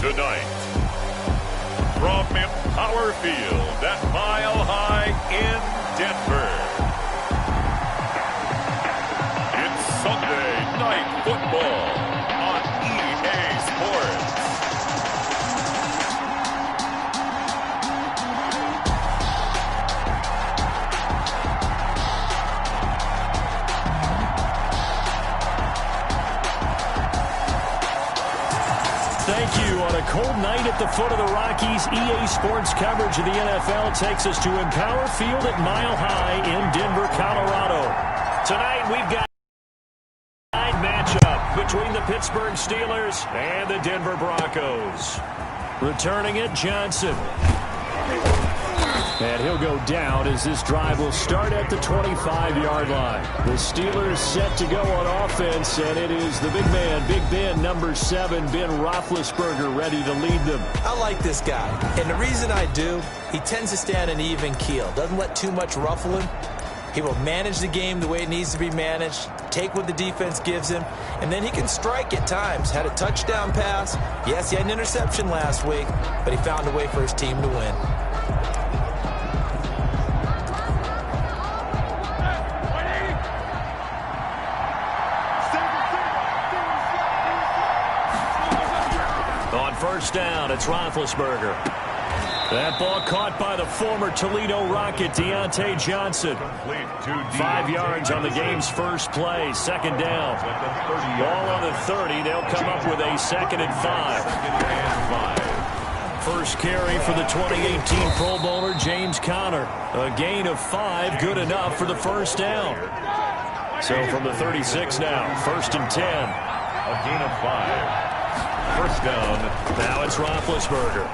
Tonight, from Empower Field at Mile High in Denver, it's Sunday Night Football on EA Sports. Thank you. On a cold night at the foot of the Rockies, EA Sports coverage of the NFL takes us to Empower Field at Mile High in Denver, Colorado. Tonight we've got a matchup between the Pittsburgh Steelers and the Denver Broncos. Returning it, Johnson. And he'll go down as this drive will start at the 25-yard line. The Steelers set to go on offense, and it is the big man, Big Ben, number 7, Ben Roethlisberger, ready to lead them. I like this guy, and the reason I do, he tends to stand an even keel, doesn't let too much ruffle him. He will manage the game the way it needs to be managed, take what the defense gives him, and then he can strike at times. Had a touchdown pass. Yes, he had an interception last week, but he found a way for his team to win. On first down, it's Roethlisberger. That ball caught by the former Toledo Rocket, Deontay Johnson. 5 yards on the game's first play. Second down. Ball on the 30. They'll come up with a 2nd and 5. First carry for the 2018 Pro Bowler, James Conner. A gain of 5, good enough for the first down. So from the 36 now, 1st and 10. A gain of 5. First down. Now it's Roethlisberger.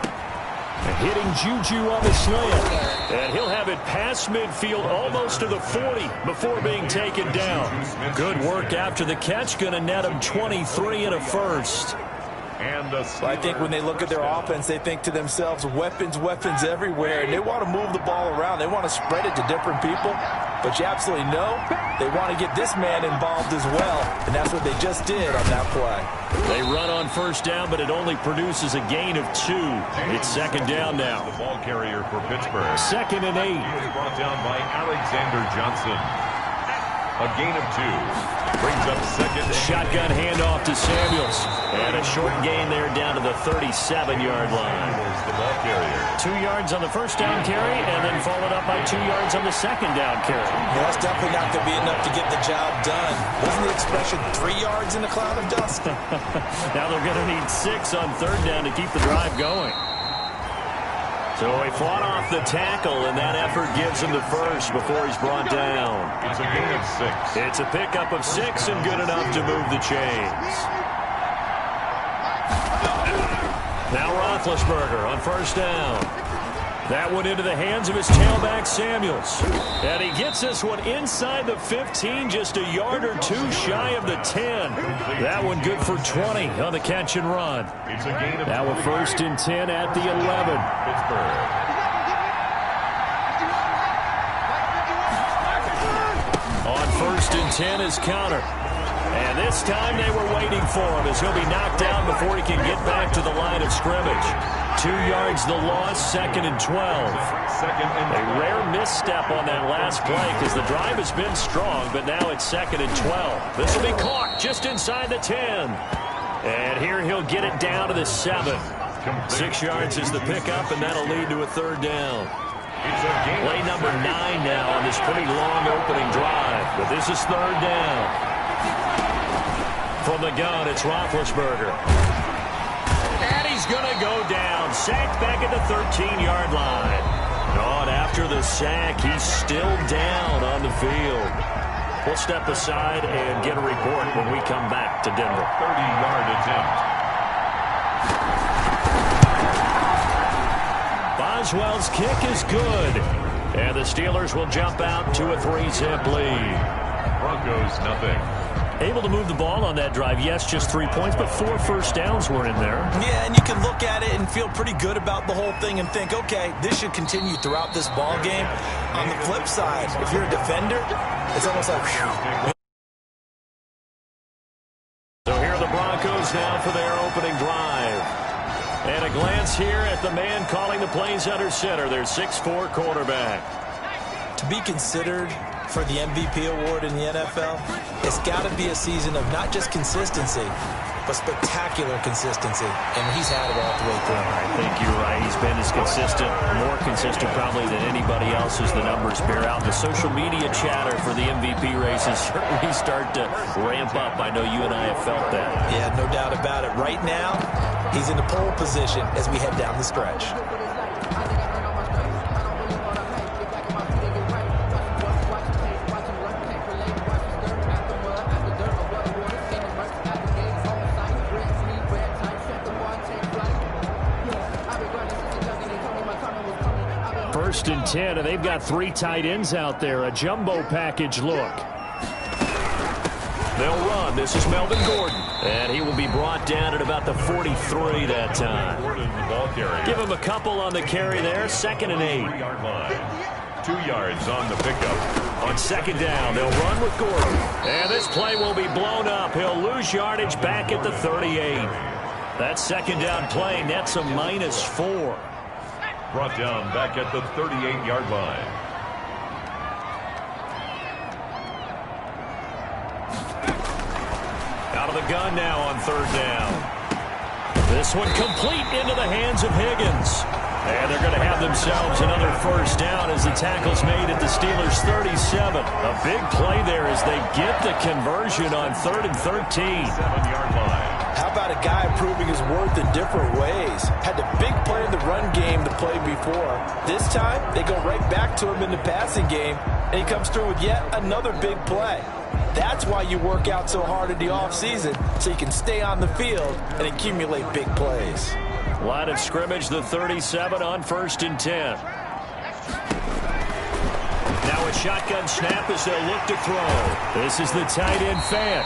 Hitting Juju on the slant. And he'll have it past midfield almost to the 40 before being taken down. Good work after the catch. Going to net him 23 and a first. Well, I think when they look at their offense, they think to themselves, weapons everywhere. And they want to move the ball around. They want to spread it to different people. But you absolutely know they want to get this man involved as well. And that's what they just did on that play. They run on first down, but it only produces a gain of 2. It's second down now. The ball carrier for Pittsburgh. 2nd and 8. He is brought down by Alexander Johnson. A gain of 2. Brings up second. Shotgun handoff to Samuels. And a short gain there down to the 37-yard line. The ball carrier. 2 yards on the first down carry, and then followed up by 2 yards on the second down carry. Yeah, that's definitely not going to be enough to get the job done. Wasn't the expression 3 yards in a cloud of dust? Now they're going to need 6 on third down to keep the drive going. So he fought off the tackle, and that effort gives him the first before he's brought down. It's a gain of 6. It's a pickup of 6 and good enough to move the chains. Now Roethlisberger on first down. That one into the hands of his tailback, Samuels. And he gets this one inside the 15, just a yard or 2 shy of the 10. That one good for 20 on the catch and run. Now a 1st and 10 at the 11. On 1st and 10 is Conner. And this time they were waiting for him as he'll be knocked down before he can get back to the line of scrimmage. 2 yards the loss, 2nd and 12. A rare misstep on that last play because the drive has been strong, but now it's 2nd and 12. This will be caught just inside the 10. And here he'll get it down to the 7. 6 yards is the pickup, and that'll lead to a 3rd down. Play number 9 now on this pretty long opening drive, but this is 3rd down. From the gun, it's Roethlisberger. And he's going to go down. Sacked back at the 13-yard line. And after the sack, he's still down on the field. We'll step aside and get a report when we come back to Denver. 30-yard attempt. Boswell's kick is good. And the Steelers will jump out to a 3-zip lead. Broncos, nothing. Able to move the ball on that drive. Yes, just 3 points, but 4 first downs were in there. Yeah, and you can look at it and feel pretty good about the whole thing and think, okay, this should continue throughout this ball game. On the flip side, if you're a defender, it's almost like, whew. So here are the Broncos now for their opening drive. And a glance here at the man calling the plays under center, their 6'4" quarterback. To be considered for the MVP award in the NFL, it's got to be a season of not just consistency, but spectacular consistency. And he's had it all the way through. I think you're right. He's been as consistent, more consistent probably than anybody else as the numbers bear out. The social media chatter for the MVP races certainly start to ramp up. I know you and I have felt that. Yeah, no doubt about it. Right now, he's in the pole position as we head down the stretch. First and 10, and they've got 3 tight ends out there. A jumbo package look. They'll run. This is Melvin Gordon. And he will be brought down at about the 43 that time. Give him a couple on the carry there. 2nd and 8. 2 yards on the pickup. On 2nd down, they'll run with Gordon. And this play will be blown up. He'll lose yardage back at the 38. That 2nd down play nets a -4. Brought down back at the 38-yard line. Out of the gun now on 3rd down. This one complete into the hands of Higgins. And they're going to have themselves another 1st down as the tackle's made at the Steelers' 37. A big play there as they get the conversion on 3rd and 13. 7-yard line. How about a guy proving his worth in different ways? Had the big play in the run game to play before. This time, they go right back to him in the passing game, and he comes through with yet another big play. That's why you work out so hard in the offseason, so you can stay on the field and accumulate big plays. Line of scrimmage, the 37 on 1st and 10. Now a shotgun snap as they'll look to throw. This is the tight end Fant.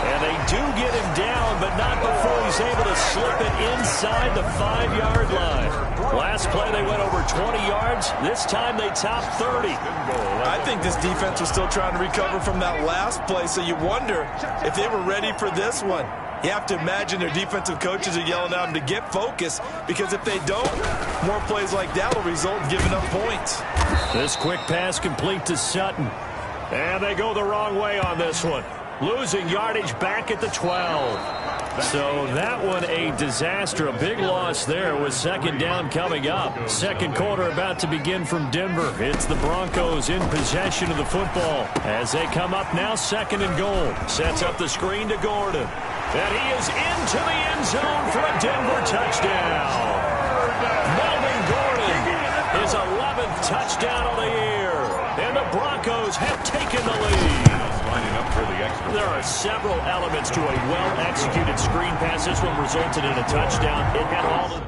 And they do get him down, but not before he's able to slip it inside the 5-yard line. Last play, they went over 20 yards. This time, they topped 30. I think this defense was still trying to recover from that last play, so you wonder if they were ready for this one. You have to imagine their defensive coaches are yelling at them to get focused, because if they don't, more plays like that will result in giving up points. This quick pass complete to Sutton. And they go the wrong way on this one. Losing yardage back at the 12. So that one a disaster. A big loss there with 2nd down coming up. 2nd quarter about to begin from Denver. It's the Broncos in possession of the football as they come up now 2nd and goal. Sets up the screen to Gordon. And he is into the end zone for a Denver touchdown. Melvin Gordon, his 11th touchdown of the year. And the Broncos have taken the lead. Lining up for the extra. There are several elements to a well-executed screen pass. This one resulted in a touchdown. It had all the...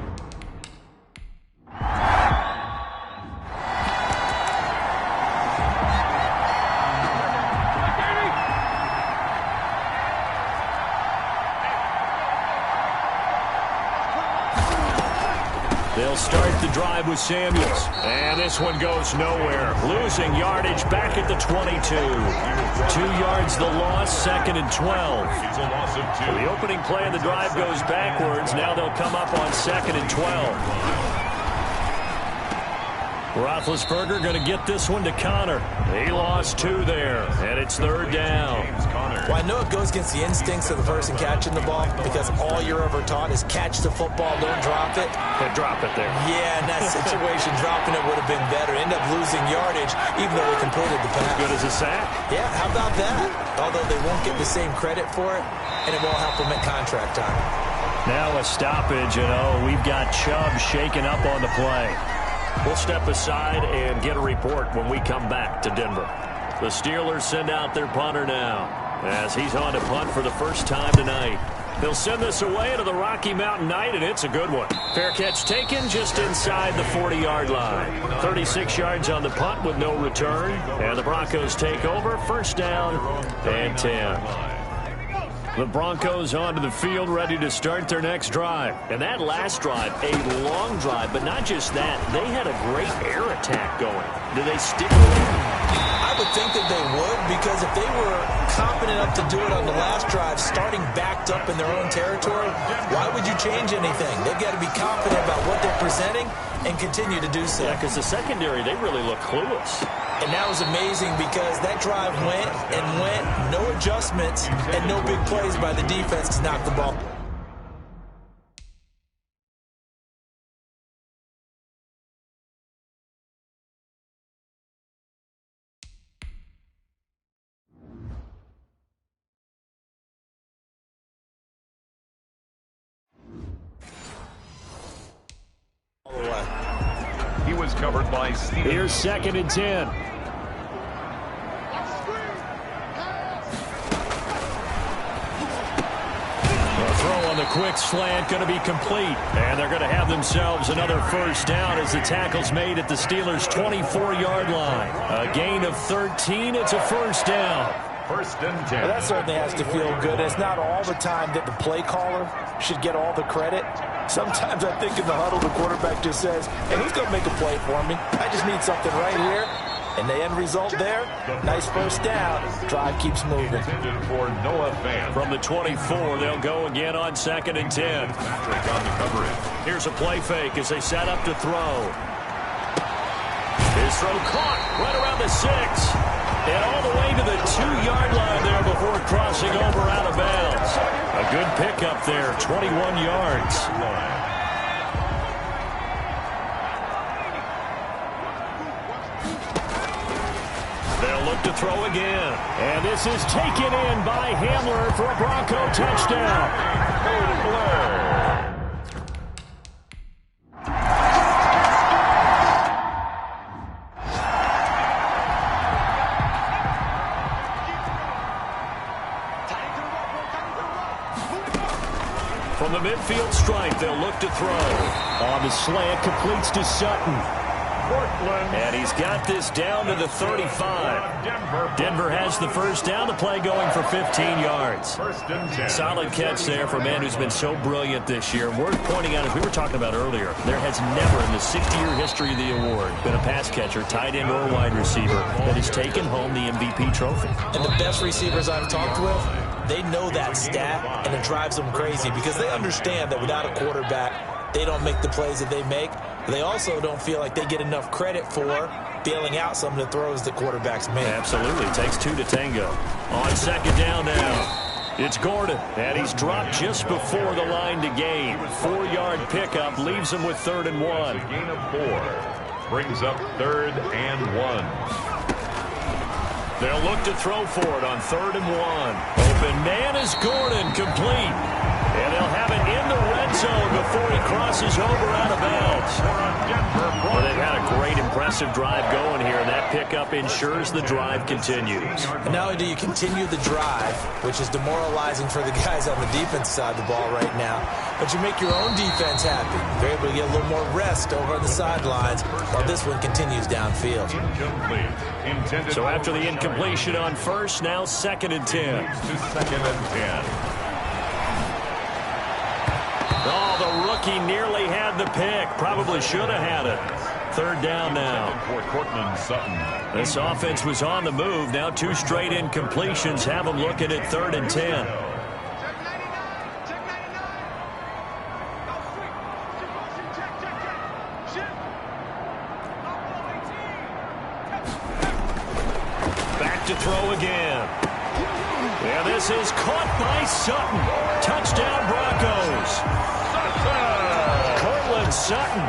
They'll start the drive with Samuels. And this one goes nowhere. Losing yardage back at the 22. 2 yards the loss, 2nd and 12. It's a loss of 2. The opening play of the drive goes backwards. Now they'll come up on 2nd and 12. Roethlisberger going to get this one to Connor. He lost 2 there, and it's 3rd down. Well, I know it goes against the instincts of the person catching the ball, because all you're ever taught is catch the football, don't drop it. But drop it there. Yeah, in that situation, dropping it would have been better. End up losing yardage, even though they completed the pass. Good as a sack. Yeah, how about that? Although they won't get the same credit for it, and it won't help them at contract time. Now a stoppage, and we've got Chubb shaken up on the play. We'll step aside and get a report when we come back to Denver. The Steelers send out their punter now as he's on to punt for the first time tonight. They'll send this away to the Rocky Mountain Knight, and it's a good one. Fair catch taken just inside the 40-yard line. 36 yards on the punt with no return. And the Broncos take over. 1st down and 10. The Broncos onto the field, ready to start their next drive. And that last drive, a long drive, but not just that. They had a great air attack going. Do they stick with it? I would think that they would, because if they were confident enough to do it on the last drive, starting backed up in their own territory, why would you change anything? They've got to be confident about what they're presenting and continue to do so. Yeah, because the secondary, they really look clueless. And that was amazing because that drive went and went, no adjustments and no big plays by the defense to knock the ball. He was covered by Steve. Here's 2nd and 10. The throw on the quick slant going to be complete. And they're going to have themselves another first down as the tackle's made at the Steelers' 24-yard line. A gain of 13. It's a first down. 1st and 10. Well, that certainly has to feel good. It's not all the time that the play caller should get all the credit. Sometimes I think in the huddle, the quarterback just says, hey, who's going to make a play for me? I just need something right here. And the end result there, nice first down. Drive keeps moving. For Noah Fant. From the 24, they'll go again on 2nd and 10. Patrick on the coverage. Here's a play fake as they set up to throw. His throw caught right around the 6. And all the way to the 2-yard line there before crossing over out of bounds. A good pickup there, 21 yards. They'll look to throw again. And this is taken in by Hamler for a Bronco touchdown. From the midfield stripe, they'll look to throw. On the slant, completes to Sutton. And he's got this down to the 35. Denver has the first down. The play going for 15 yards. Solid catch there for a man who's been so brilliant this year. Worth pointing out, as we were talking about earlier, there has never in the 60-year history of the award been a pass catcher, tight end, or wide receiver that has taken home the MVP trophy. And the best receivers I've talked with, they know that stat, and it drives them crazy because they understand that without a quarterback, they don't make the plays that they make. They also don't feel like they get enough credit for bailing out some of the throws that quarterbacks make. Absolutely. Takes 2 to tango. On 2nd down now, it's Gordon. And he's dropped just before the line to gain. 4-yard pickup leaves him with 3rd and 1. A gain of 4. Brings up 3rd and 1. They'll look to throw for it on 3rd and 1. Open man is Gordon, complete. And they'll have it in the red zone before he crosses over out of bounds. Well, they've had a great, impressive drive going here, and that pickup ensures the drive continues. And not only do you continue the drive, which is demoralizing for the guys on the defense side of the ball right now, but you make your own defense happy. They're able to get a little more rest over on the sidelines while this one continues downfield. So after the incompletion on first, now 2nd and 10. To 2nd and 10. Oh, the rookie nearly had the pick. Probably should have had it. 3rd down now. For Cortland Sutton. This offense was on the move. Now 2 straight incompletions have them looking at 3rd and 10. Back to throw again. And this is caught by Sutton. Touchdown Broncos. Cortland Sutton,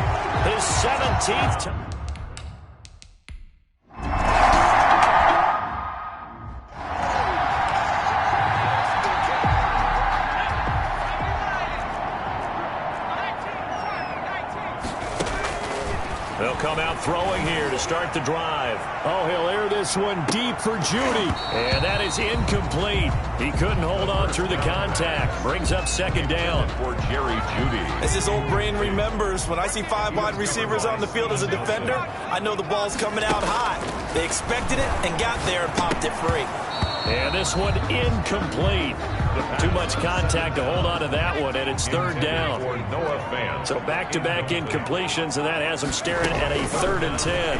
his 17th. They'll come out throwing here to start the drive. Oh, he'll air this one deep for Judy. And that is incomplete. He couldn't hold on through the contact. Brings up 2nd down. For Jerry Judy. As his old brain remembers, when I see 5 wide receivers on the field as a defender, I know the ball's coming out high. They expected it and got there and popped it free. And this one incomplete. Too much contact to hold on to that one, and it's 3rd down. For Noah Fant. So back-to-back incompletions, and that has them staring at a 3rd and 10.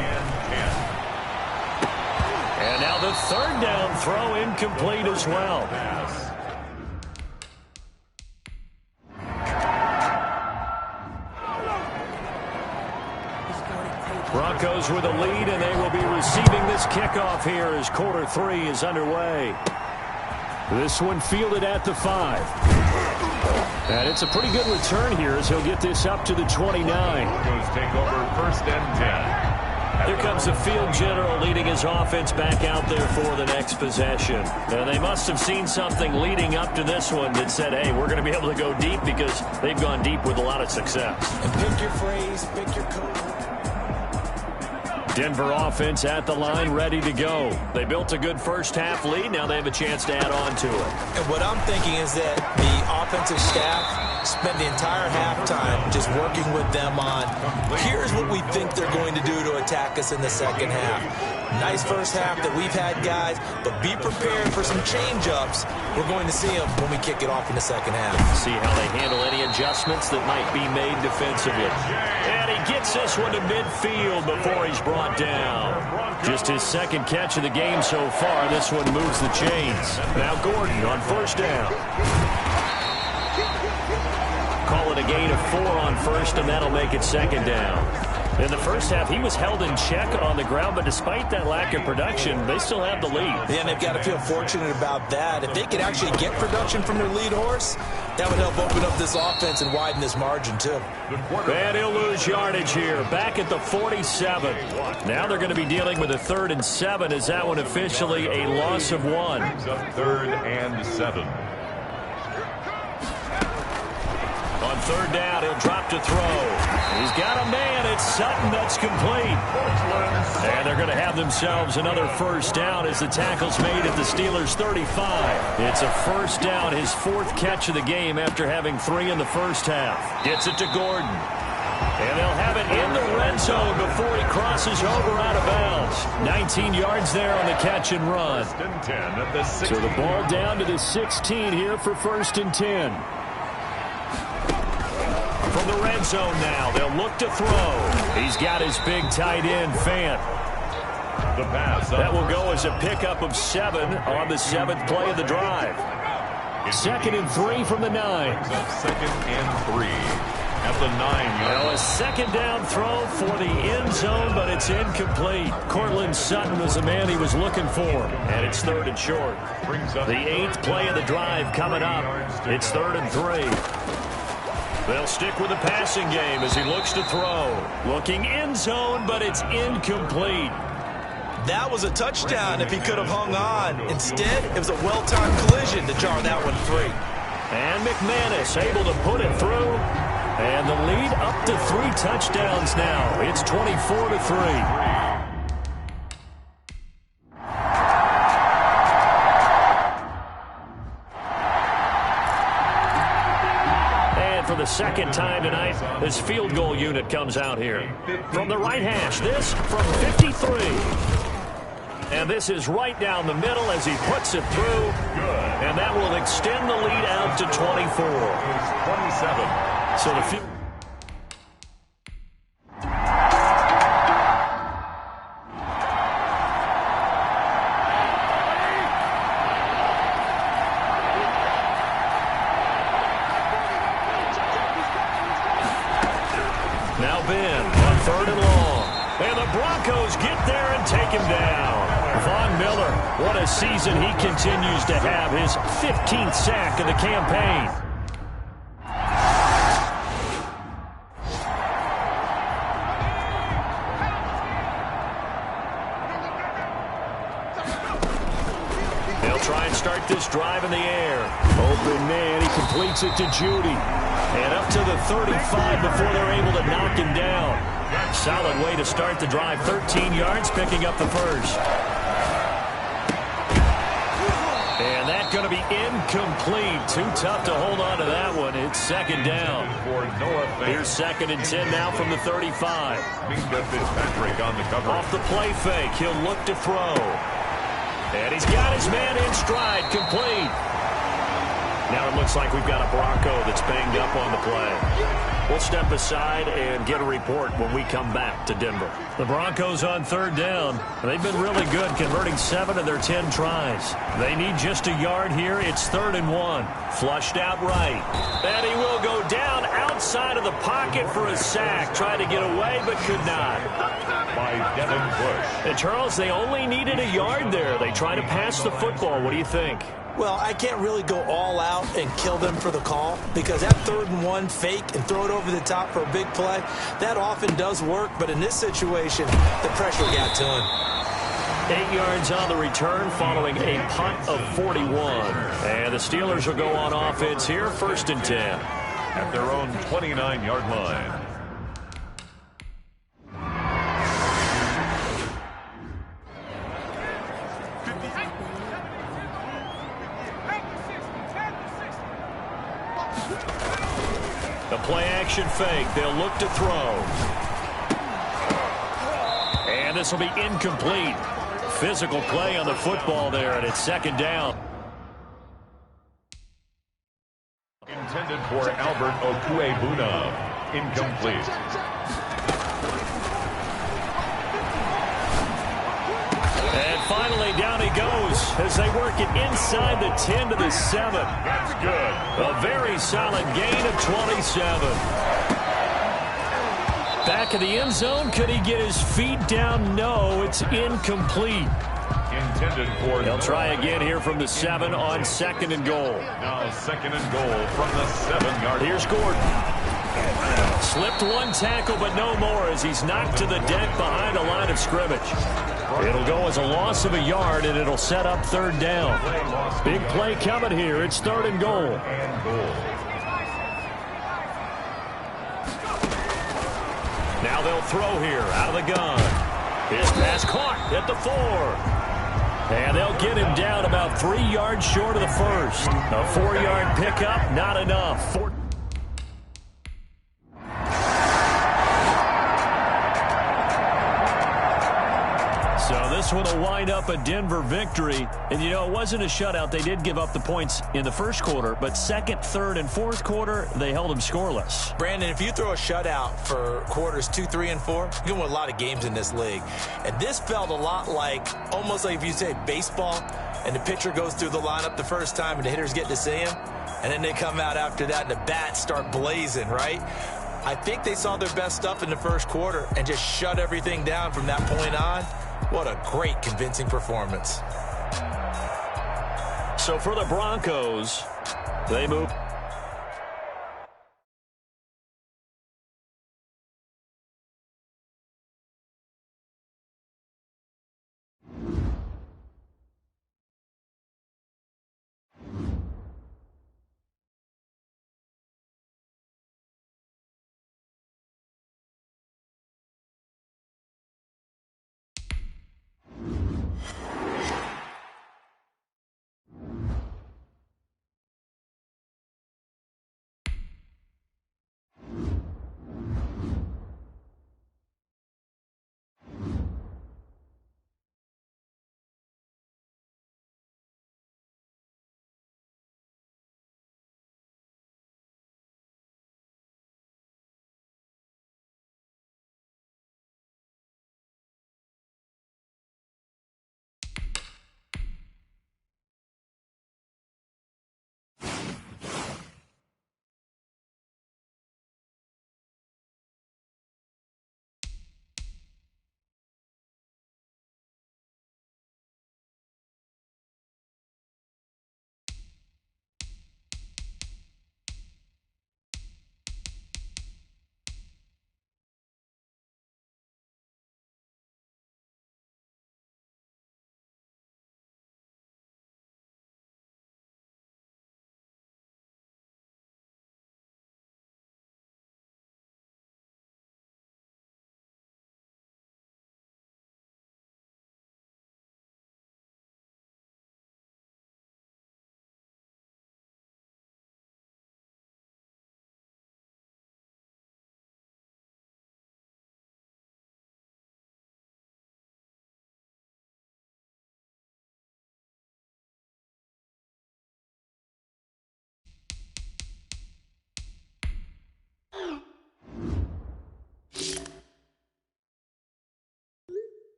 And now the third down throw incomplete as well. Broncos with a lead, and they will be receiving this kickoff here as quarter 3 is underway. This one fielded at the 5. And it's a pretty good return here as he'll get this up to the 29. Broncos take over first and 10. Here comes the field general leading his offense back out there for the next possession. And they must have seen something leading up to this one that said, hey, we're going to be able to go deep because they've gone deep with a lot of success. And pick your phrase, pick your code. Denver offense at the line, ready to go. They built a good first-half lead. Now they have a chance to add on to it. And what I'm thinking is that the offensive staff spent the entire halftime just working with them on, here's what we think they're going to do to attack us in the second half. Nice first half that we've had, guys, but be prepared for some change-ups. We're going to see them when we kick it off in the second half. See how they handle any adjustments that might be made defensively. And he gets this one to midfield before he's brought down. Just his second catch of the game so far. This one moves the chains. Now Gordon on first down. Call it a gain of 4 on first, and that'll make it second down. In the first half, he was held in check on the ground, but despite that lack of production, they still have the lead. Yeah, and they've got to feel fortunate about that. If they could actually get production from their lead horse, that would help open up this offense and widen this margin, too. And he'll lose yardage here, back at the 47. Now they're going to be dealing with a 3rd and 7. Is that one officially a loss of 1? Brings up 3rd and 7. On 3rd down, he'll drop to throw. He's got a man. It's Sutton. That's complete. And they're going to have themselves another first down as the tackle's made at the Steelers' 35. It's a first down, his 4th catch of the game after having 3 in the first half. Gets it to Gordon. And they'll have it in the red zone before he crosses over out of bounds. 19 yards there on the catch and run. First and 10 at the 16. So the ball down to the 16 here for first and 10. From the red zone now, they'll look to throw. He's got his big tight end, Fant. The pass. That will go as a pickup of 7 on the 7th play of the drive. 2nd and 3 from the 9. Second and 3 at the 9-yard. Well, a second down throw for the end zone, but it's incomplete. Cortland Sutton was the man he was looking for, and it's 3rd and short. The 8th play of the drive coming up. It's 3rd and 3. They'll stick with the passing game as he looks to throw. Looking end zone, but it's incomplete. That was a touchdown if he could have hung on. Instead, it was a well-timed collision to jar that one free. And McManus able to put it through. And the lead up to 3 touchdowns now. It's 24-3. For the second time tonight, this field goal unit comes out here. From the right hash, this from 53. And this is right down the middle as he puts it through. And that will extend the lead out to 24. 27. So the field. Now Ben on 3rd and long. And the Broncos get there and take him down. Von Miller, what a season he continues to have. His 15th sack of the campaign. They'll try and start this drive in the air. Open man, he completes it to Judy. And up to the 35 before they're able to knock him down. Solid way to start the drive. 13 yards, picking up the first. And that's going to be incomplete. Too tough to hold on to that one. It's second down. Here's 2nd and 10 now from the 35. Fitzpatrick on the cover. Off the play fake, he'll look to throw. And he's got his man in stride, complete. Now it looks like we've got a Bronco that's banged up on the play. We'll step aside and get a report when we come back to Denver. The Broncos on third down. They've been really good, converting 7 of their 10 tries. They need just a yard here. It's 3rd and 1. Flushed out right. And he will go down outside of the pocket for a sack. Tried to get away, but could not. By Devin Bush. And Charles, they only needed a yard there. They tried to pass the football. What do you think? Well, I can't really go all out and kill them for the call because that 3rd and 1 fake and throw it over the top for a big play, that often does work. But in this situation, the pressure got to him. 8 yards on the return following a punt of 41. And the Steelers will go on offense here, 1st and 10. At their own 29-yard line. The play-action fake. They'll look to throw. And this will be incomplete. Physical play on the football there, and it's 2nd down. Intended for Albert Okwuegbunam. Incomplete. And finally, down he goes as they work it inside the 10 to the 7. That's good. A very solid gain of 27. Back of the end zone. Could he get his feet down? No, it's incomplete. Intended for... They'll try again here from the 7 on 2nd and goal. Now 2nd and goal from the 7-yard. Here's Gordon. Slipped one tackle, but no more as he's knocked to the deck behind the line of scrimmage. It'll go as a loss of a yard, and it'll set up 3rd down. Big play coming here. It's 3rd and goal. Now they'll throw here out of the gun. His pass caught at the 4. And they'll get him down about 3 yards short of the first. A 4-yard pickup, not enough. So this one will wind up a Denver victory. And, you know, it wasn't a shutout. They did give up the points in the first quarter. But 2nd, 3rd, and 4th quarter, they held them scoreless. Brandon, if you throw a shutout for quarters 2, 3, and 4, you can win a lot of games in this league. And this felt a lot like, almost like if you say baseball, and the pitcher goes through the lineup the first time and the hitters get to see him. And then they come out after that and the bats start blazing, right? I think they saw their best stuff in the first quarter and just shut everything down from that point on. What a great, convincing performance. So for the Broncos, they move.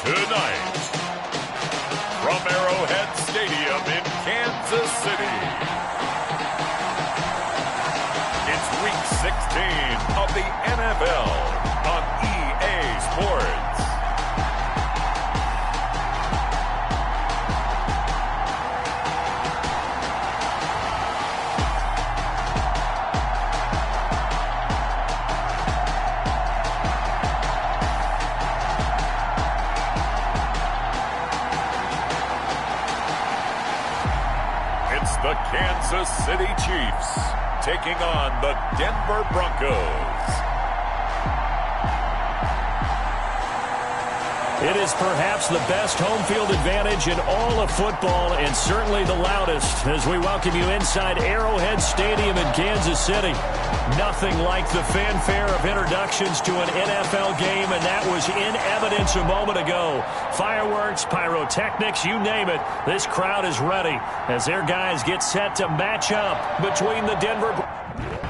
Tonight, from Arrowhead Stadium in Kansas City, it's Week 16 of the NFL on EA Sports. The Kansas City Chiefs taking on the Denver Broncos. It is perhaps the best home field advantage in all of football, and certainly the loudest, as we welcome you inside Arrowhead Stadium in Kansas City. Nothing like the fanfare of introductions to an NFL game, and that was in evidence a moment ago. Fireworks, pyrotechnics, you name it. This crowd is ready as their guys get set to match up between the Denver Broncos.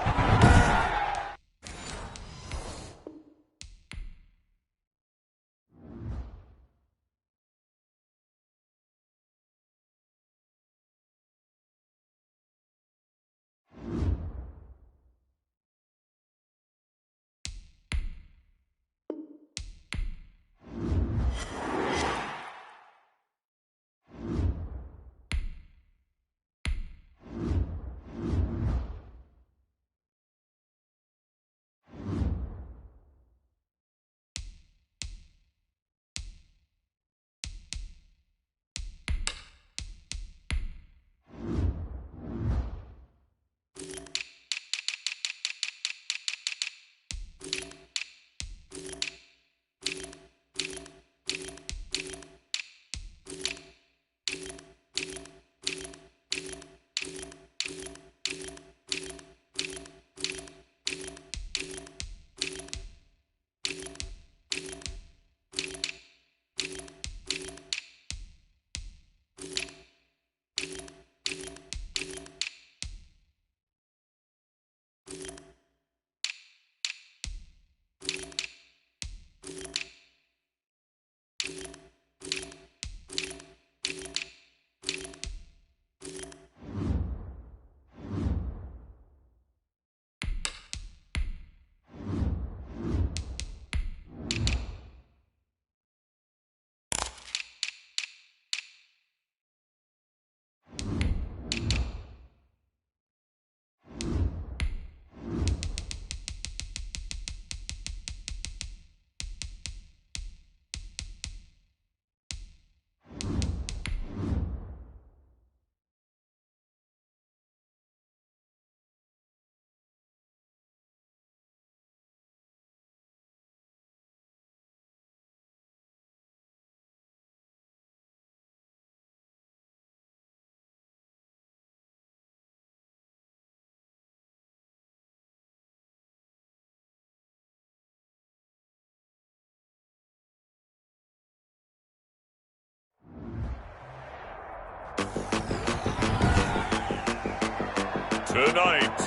Tonight,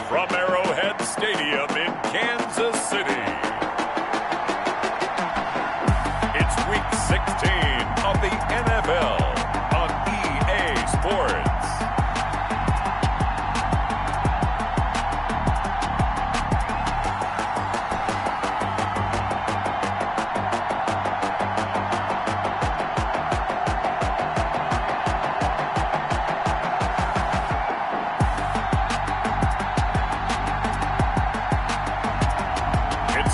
from Arrowhead Stadium in Kansas City, it's Week 16 of the NFL on EA Sports.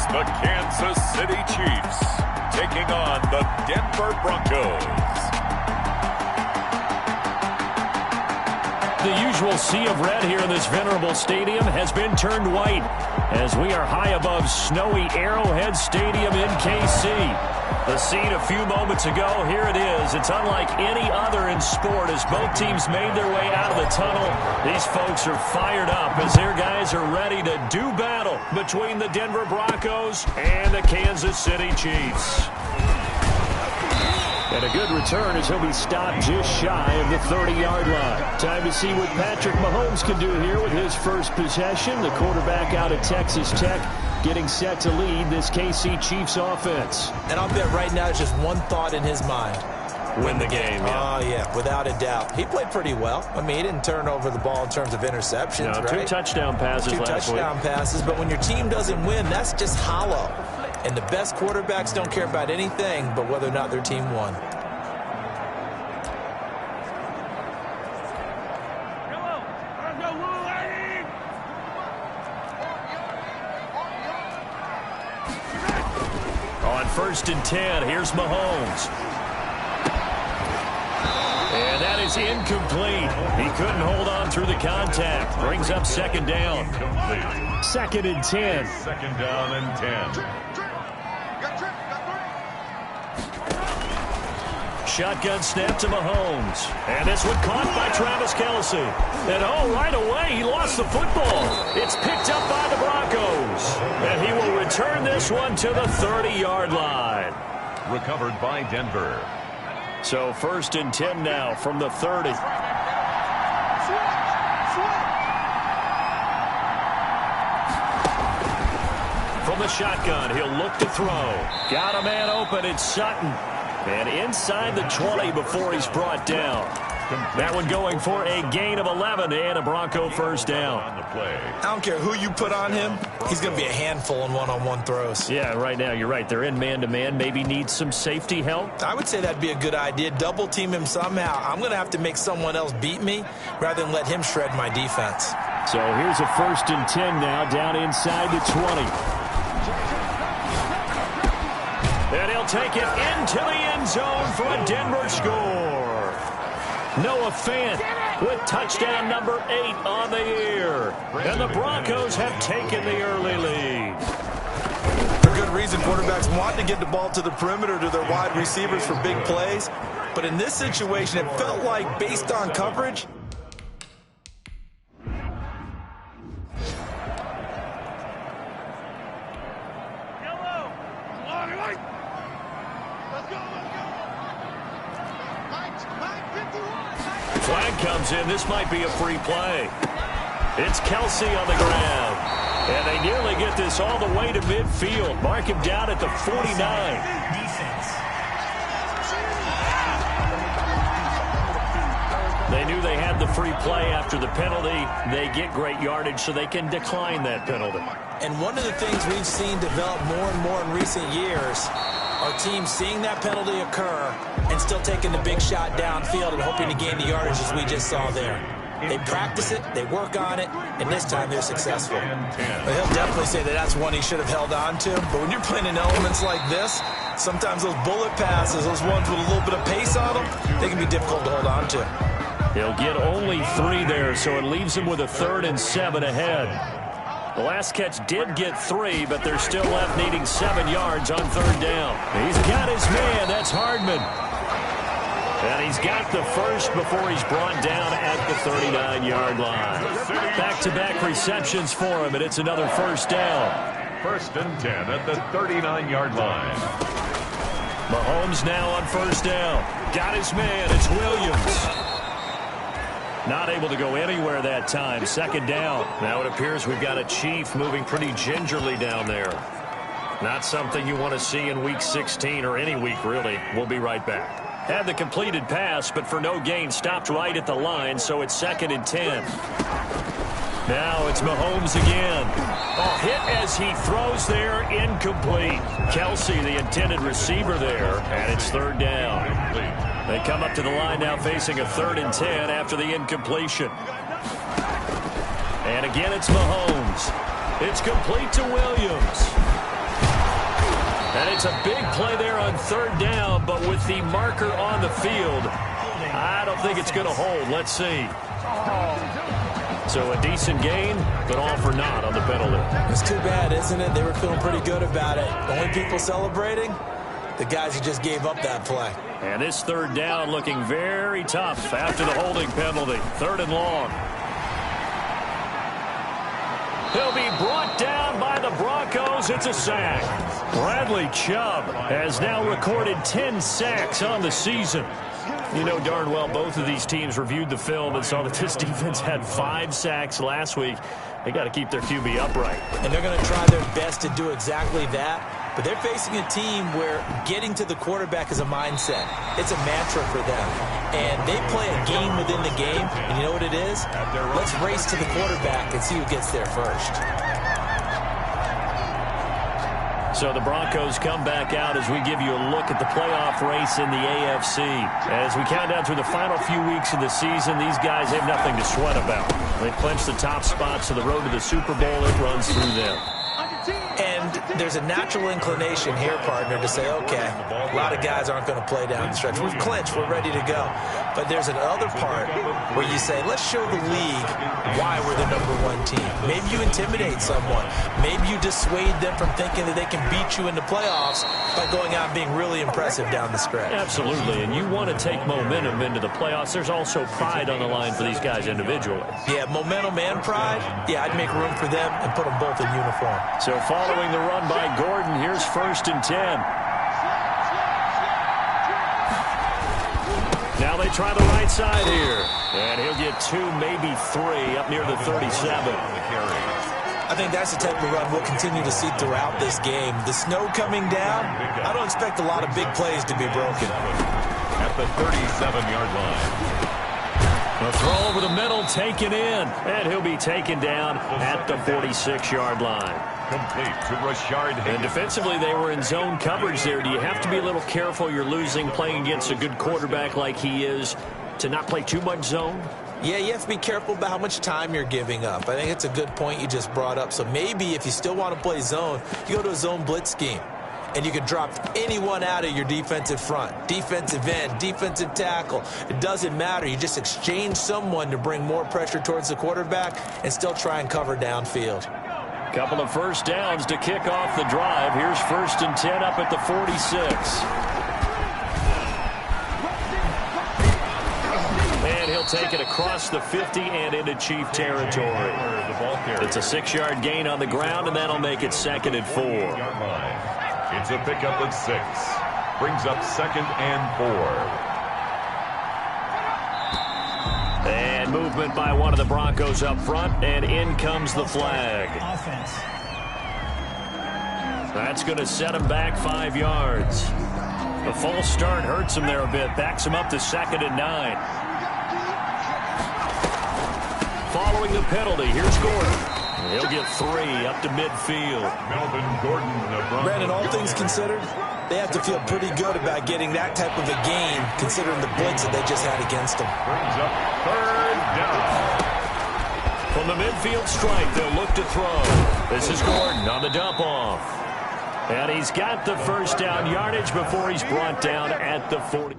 The Kansas City Chiefs taking on the Denver Broncos. The usual sea of red here in this venerable stadium has been turned white as we are high above snowy Arrowhead Stadium in KC. The scene a few moments ago, here it is. It's unlike any other in sport as both teams made their way out of the tunnel. These folks are fired up as their guys are ready to do battle between the Denver Broncos and the Kansas City Chiefs. And a good return as he'll be stopped just shy of the 30-yard line. Time to see what Patrick Mahomes can do here with his first possession. The quarterback out of Texas Tech getting set to lead this KC Chiefs offense. And I'll bet right now it's just one thought in his mind. Win the game, yeah. Oh, yeah, without a doubt. He played pretty well. I mean, he didn't turn over the ball in terms of interceptions, no, right? 2 touchdown passes last week. 2 touchdown passes, but when your team doesn't win, that's just hollow. And the best quarterbacks don't care about anything but whether or not their team won. On 1st and 10, here's Mahomes. And that is incomplete. He couldn't hold on through the contact. Brings up 2nd down. Complete. 2nd and 10. 2nd down and 10. Shotgun snap to Mahomes. And this one caught by Travis Kelce. And right away, he lost the football. It's picked up by the Broncos. And he will return this one to the 30-yard line. Recovered by Denver. So 1st and 10 now from the 30. From the shotgun, he'll look to throw. Got a man open, it's Sutton. And inside the 20 before he's brought down. That one going for a gain of 11 and a Bronco 1st down. On the play. I don't care who you put on him. He's going to be a handful in one-on-one throws. Yeah, right now, you're right. They're in man-to-man. Maybe need some safety help. I would say that'd be a good idea. Double team him somehow. I'm going to have to make someone else beat me rather than let him shred my defense. So here's a 1st and 10 now down inside the 20. And he'll take it into the end zone for a Denver score. Noah Fant with touchdown number 8 on the year. And the Broncos have taken the early lead. For good reason, quarterbacks want to get the ball to the perimeter to their wide receivers for big plays. But in this situation, it felt like based on coverage, Flag comes in. This might be a free play. It's Kelce on the ground. And they nearly get this all the way to midfield. Mark him down at the 49. They knew they had the free play after the penalty. They get great yardage, so they can decline that penalty. and one of the things we've seen develop more and more in recent years are teams seeing that penalty occur and still taking the big shot downfield and hoping to gain the yardage as we just saw there. They practice it, they work on it, and this time they're successful. But he'll definitely say that that's one he should have held on to. But when you're playing in elements like this, sometimes those bullet passes, those ones with a little bit of pace on them, they can be difficult to hold on to. He'll get only 3 there, so it leaves him with a 3rd and 7 ahead. The last catch did get 3, but they're still left needing 7 yards on 3rd down. He's got his man. That's Hardman. And he's got the first before he's brought down at the 39-yard line. Back-to-back receptions for him, and it's another 1st down. 1st and 10 at the 39-yard line. Mahomes now on 1st down. Got his man. It's Williams. Not able to go anywhere that time. 2nd down. Now it appears we've got a Chief moving pretty gingerly down there. Not something you want to see in Week 16 or any week, really. We'll be right back. Had the completed pass, but for no gain, stopped right at the line, so it's 2nd and 10. Now it's Mahomes again. A hit as he throws there, incomplete. Kelce, the intended receiver there, and it's 3rd down. They come up to the line now facing a 3rd and 10 after the incompletion. And again, it's Mahomes. It's complete to Williams. And it's a big play there on 3rd down, but with the marker on the field, I don't think it's going to hold. Let's see. So a decent gain, but all for naught on the penalty. It's too bad, isn't it? They were feeling pretty good about it. Only people celebrating? The guys who just gave up that play. And this 3rd down looking very tough after the holding penalty. 3rd and long. He'll be brought down by the Broncos. It's a sack. Bradley Chubb has now recorded 10 sacks on the season. You know darn well both of these teams reviewed the film and saw that this defense had 5 sacks last week. They got to keep their QB upright. And they're going to try their best to do exactly that. But they're facing a team where getting to the quarterback is a mindset. It's a mantra for them. And they play a game within the game. And you know what it is? Let's race to the quarterback and see who gets there first. So the Broncos come back out as we give you a look at the playoff race in the AFC. As we count down through the final few weeks of the season, these guys have nothing to sweat about. They've clinched the top spots, so the road to the Super Bowl, it runs through them. And there's a natural inclination here, partner, to say, okay, a lot of guys aren't going to play down the stretch. We've clinched. We're ready to go. But there's another part where you say, let's show the league why we're the #1 team. Maybe you intimidate someone. Maybe you dissuade them from thinking that they can beat you in the playoffs by going out and being really impressive down the stretch. Absolutely, and you want to take momentum into the playoffs. There's also pride on the line for these guys individually. Yeah, momentum and pride. Yeah, I'd make room for them and put them both in uniform. So following the run by Gordon, here's 1st and 10. Now they try the right side here. And he'll get 2, maybe 3 up near the 37. I think that's the type of run we'll continue to see throughout this game. The snow coming down, I don't expect a lot of big plays to be broken. At the 37-yard line. A throw over the middle, taken in. And he'll be taken down at the 46-yard line. Complete to Rashard Higgins. And defensively, they were in zone coverage there. Do you have to be a little careful? You're losing, playing against a good quarterback like he is, to not play too much zone? Yeah, you have to be careful about how much time you're giving up. I think it's a good point you just brought up. So maybe if you still want to play zone, you go to a zone blitz scheme. And you can drop anyone out of your defensive front, defensive end, defensive tackle. It doesn't matter. You just exchange someone to bring more pressure towards the quarterback and still try and cover downfield. Couple of first downs to kick off the drive. Here's 1st and 10 up at the 46. And he'll take it across the 50 and into Chief territory. It's a 6-yard gain on the ground, and that'll make it 2nd and 4. It's a pickup at 6. Brings up 2nd and 4. And movement by one of the Broncos up front, and in comes the flag. That's going to set him back 5 yards. The false start hurts him there a bit, backs him up to 2nd and 9. Following the penalty, here's Gordon. He'll get 3 up to midfield. Melvin Gordon. Brandon, all things considered, they have to feel pretty good about getting that type of a gain, considering the blitz that they just had against them. Brings up 3rd down. From the midfield strike, they'll look to throw. This is Gordon on the dump-off. And he's got the first down yardage before he's brought down at the 40.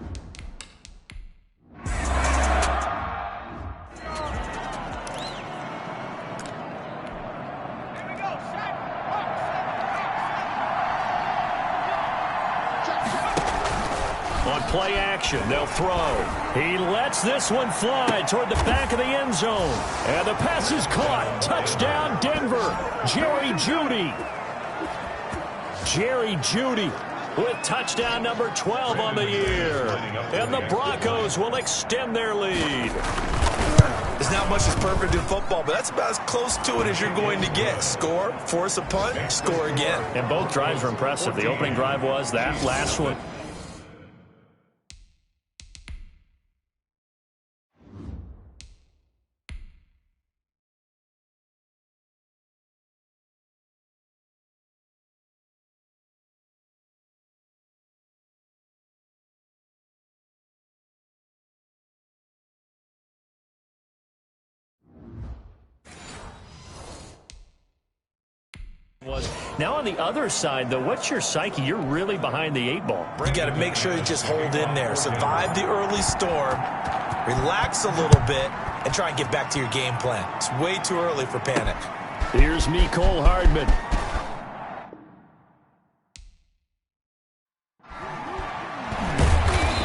On play action, they'll throw. He lets this one fly toward the back of the end zone. And the pass is caught. Touchdown, Denver. Jerry Jeudy. Jerry Jeudy with touchdown number 12 on the year. And the Broncos will extend their lead. There's not much that's perfect in football, but that's about as close to it as you're going to get. Score, force a punt, score again. And both drives were impressive. The opening drive was, that last one. Now on the other side, though, what's your psyche? You're really behind the 8 ball. You got to make sure you just hold in there. Survive the early storm, relax a little bit, and try and get back to your game plan. It's way too early for panic. Here's Mecole Hardman.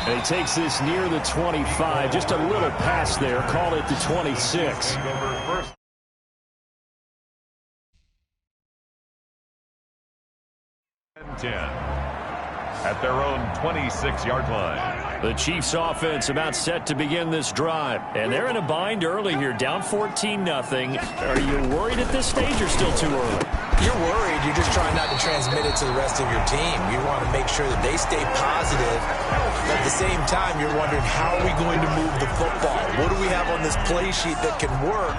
And he takes this near the 25. Just a little pass there. Call it the 26. 10. At at their own 26-yard line. The Chiefs offense about set to begin this drive. And they're in a bind early here, down 14-0. Are you worried at this stage or still too early? You're worried. You're just trying not to transmit it to the rest of your team. You want to make sure that they stay positive. But at the same time, you're wondering, how are we going to move the football? What do we have on this play sheet that can work?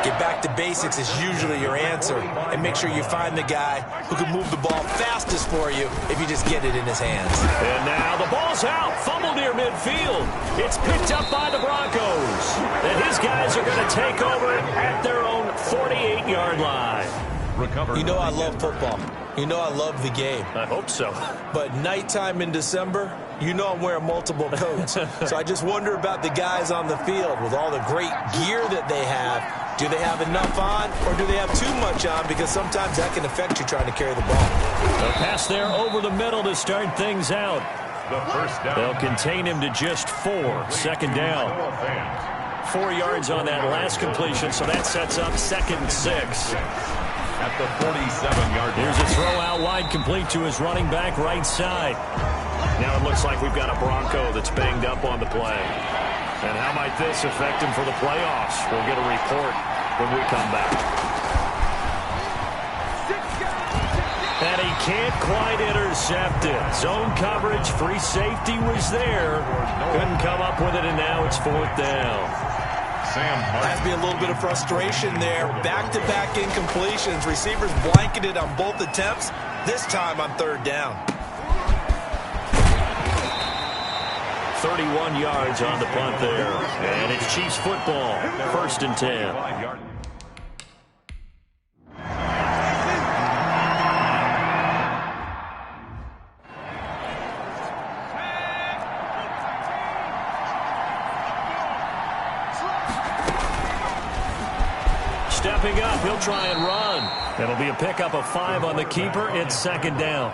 Get back to basics is usually your answer. And make sure you find the guy who can move the ball fastest for you if you just get it in his hands. And now the ball's out. Fumble near midfield. It's picked up by the Broncos. And his guys are going to take over at their own 48-yard line. You know I love football. You know I love the game. I hope so. But nighttime in December, you know I'm wearing multiple coats. So I just wonder about the guys on the field with all the great gear that they have. Do they have enough on, or do they have too much on? Because sometimes that can affect you trying to carry the ball. The pass there over the middle to start things out. The first down. They'll contain him to just 4. Second down. 4 yards on that last completion, so that sets up 2nd and 6. At the 47-yard line. Here's a throw out wide, complete to his running back right side. Now it looks like we've got a Bronco that's banged up on the play. And how might this affect him for the playoffs? We'll get a report when we come back. And he can't quite intercept it. Zone coverage, free safety was there. Couldn't come up with it, and now it's 4th down. Has to be a little bit of frustration there. Back-to-back incompletions. Receivers blanketed on both attempts. This time on 3rd down. 31 yards on the punt there. And it's Chiefs football. 1st and 10. Stepping up, he'll try and run. It'll be a pickup of 5 on the keeper. It's 2nd down.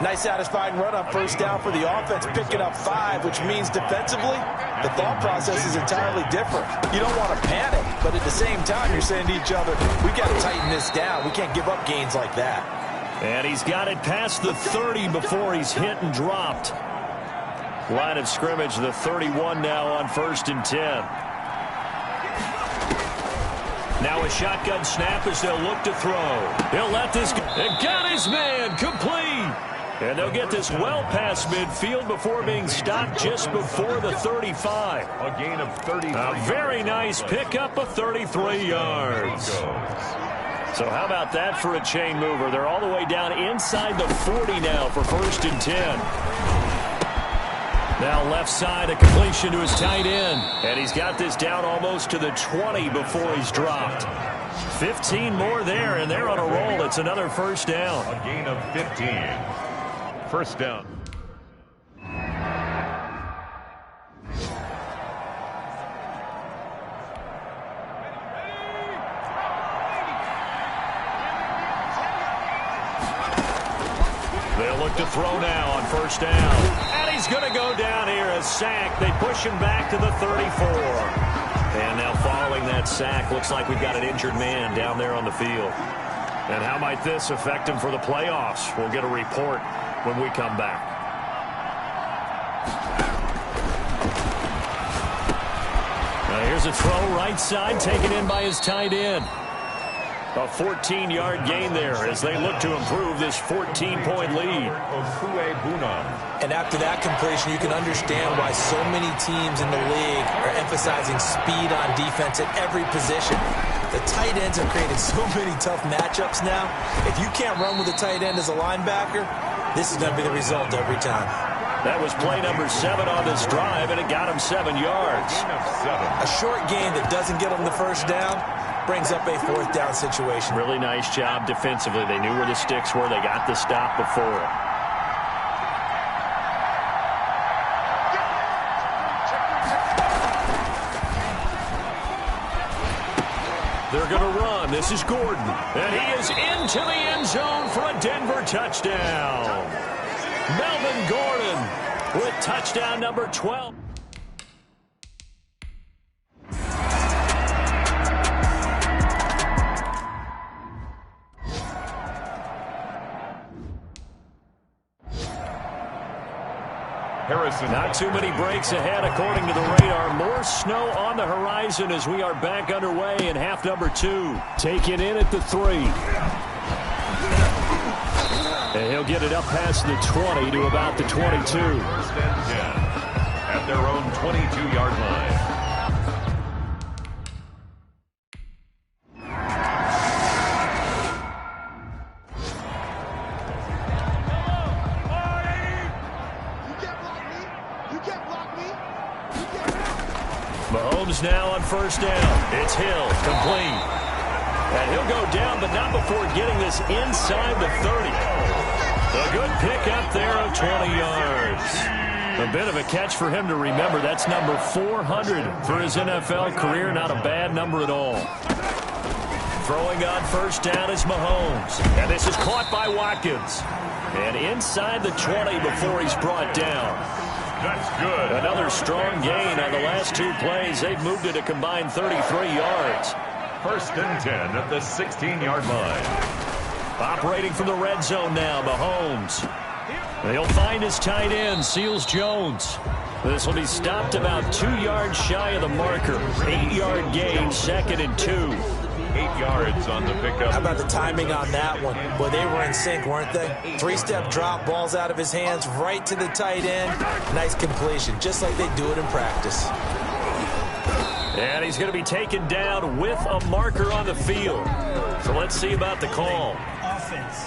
Nice satisfying run on 1st down for the offense, picking up 5, which means defensively, the thought process is entirely different. You don't want to panic, but at the same time, you're saying to each other, we've got to tighten this down. We can't give up gains like that. And he's got it past the 30 before he's hit and dropped. Line of scrimmage, the 31 now on 1st and 10. Now a shotgun snap as they'll look to throw. He'll let this go. And got his man complete. And they'll get this well past midfield before being stopped just before the 35. A gain of 33. A very nice pickup of 33 yards. So how about that for a chain mover? They're all the way down inside the 40 now for 1st and 10. Now left side, a completion to his tight end. And he's got this down almost to the 20 before he's dropped. 15 more there, and they're on a roll. It's another 1st down. A gain of 15. 1st down. They'll look to throw now on 1st down. And he's going to go down here, a sack. They push him back to the 34. And now following that sack, looks like we've got an injured man down there on the field. And how might this affect him for the playoffs? We'll get a report when we come back. Now here's a throw right side, taken in by his tight end. A 14-yard gain there as they look to improve this 14-point lead. And after that completion, you can understand why so many teams in the league are emphasizing speed on defense at every position. The tight ends have created so many tough matchups now. If you can't run with a tight end as a linebacker, this is going to be the result every time. That was play number 7 on this drive, and it got him 7 yards. A short gain that doesn't get him the 1st down brings up a 4th down situation. Really nice job defensively. They knew where the sticks were. They got the stop before it. They're going to run. This is Gordon. And he is into the end zone for a Denver touchdown. Melvin Gordon with touchdown number 12. Harrison. Not too many breaks ahead according to the radar. More snow on the horizon as we are back underway in half number 2. Taken in at the 3. And he'll get it up past the 20 to about the 22. First and 10 at their own 22-yard line. Mahomes now on first down. It's Hill, complete. And he'll go down, but not before getting this inside the 30. A good pick up there of 20 yards. A bit of a catch for him to remember. That's number 400 for his NFL career. Not a bad number at all. Throwing on first down is Mahomes. And this is caught by Watkins. And inside the 20 before he's brought down. That's good. Another strong gain on the last 2 plays. They've moved it a combined 33 yards. First and 10 at the 16-yard line. Operating from the red zone now, Mahomes. They'll find his tight end, Seals-Jones. This will be stopped about 2 yards shy of the marker. 8-yard gain, 2nd and 2. 8 yards on the pickup. How about the timing on that one? Well, they were in sync, weren't they? 3-step drop, balls out of his hands, right to the tight end. Nice completion, just like they do it in practice. And he's going to be taken down with a marker on the field. So let's see about the call. Offense.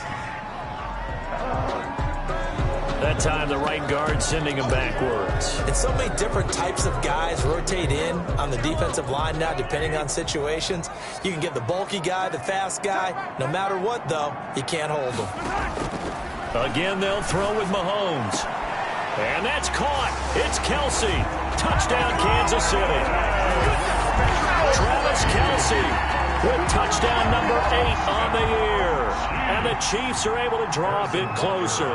That time the right guard sending him backwards. And so many different types of guys rotate in on the defensive line now, depending on situations. You can get the bulky guy, the fast guy. No matter what, though, you can't hold them. Again, they'll throw with Mahomes. And that's caught. It's Kelsey. Touchdown, Kansas City. Travis Kelsey with touchdown number 8 on the year. And the Chiefs are able to draw a bit closer.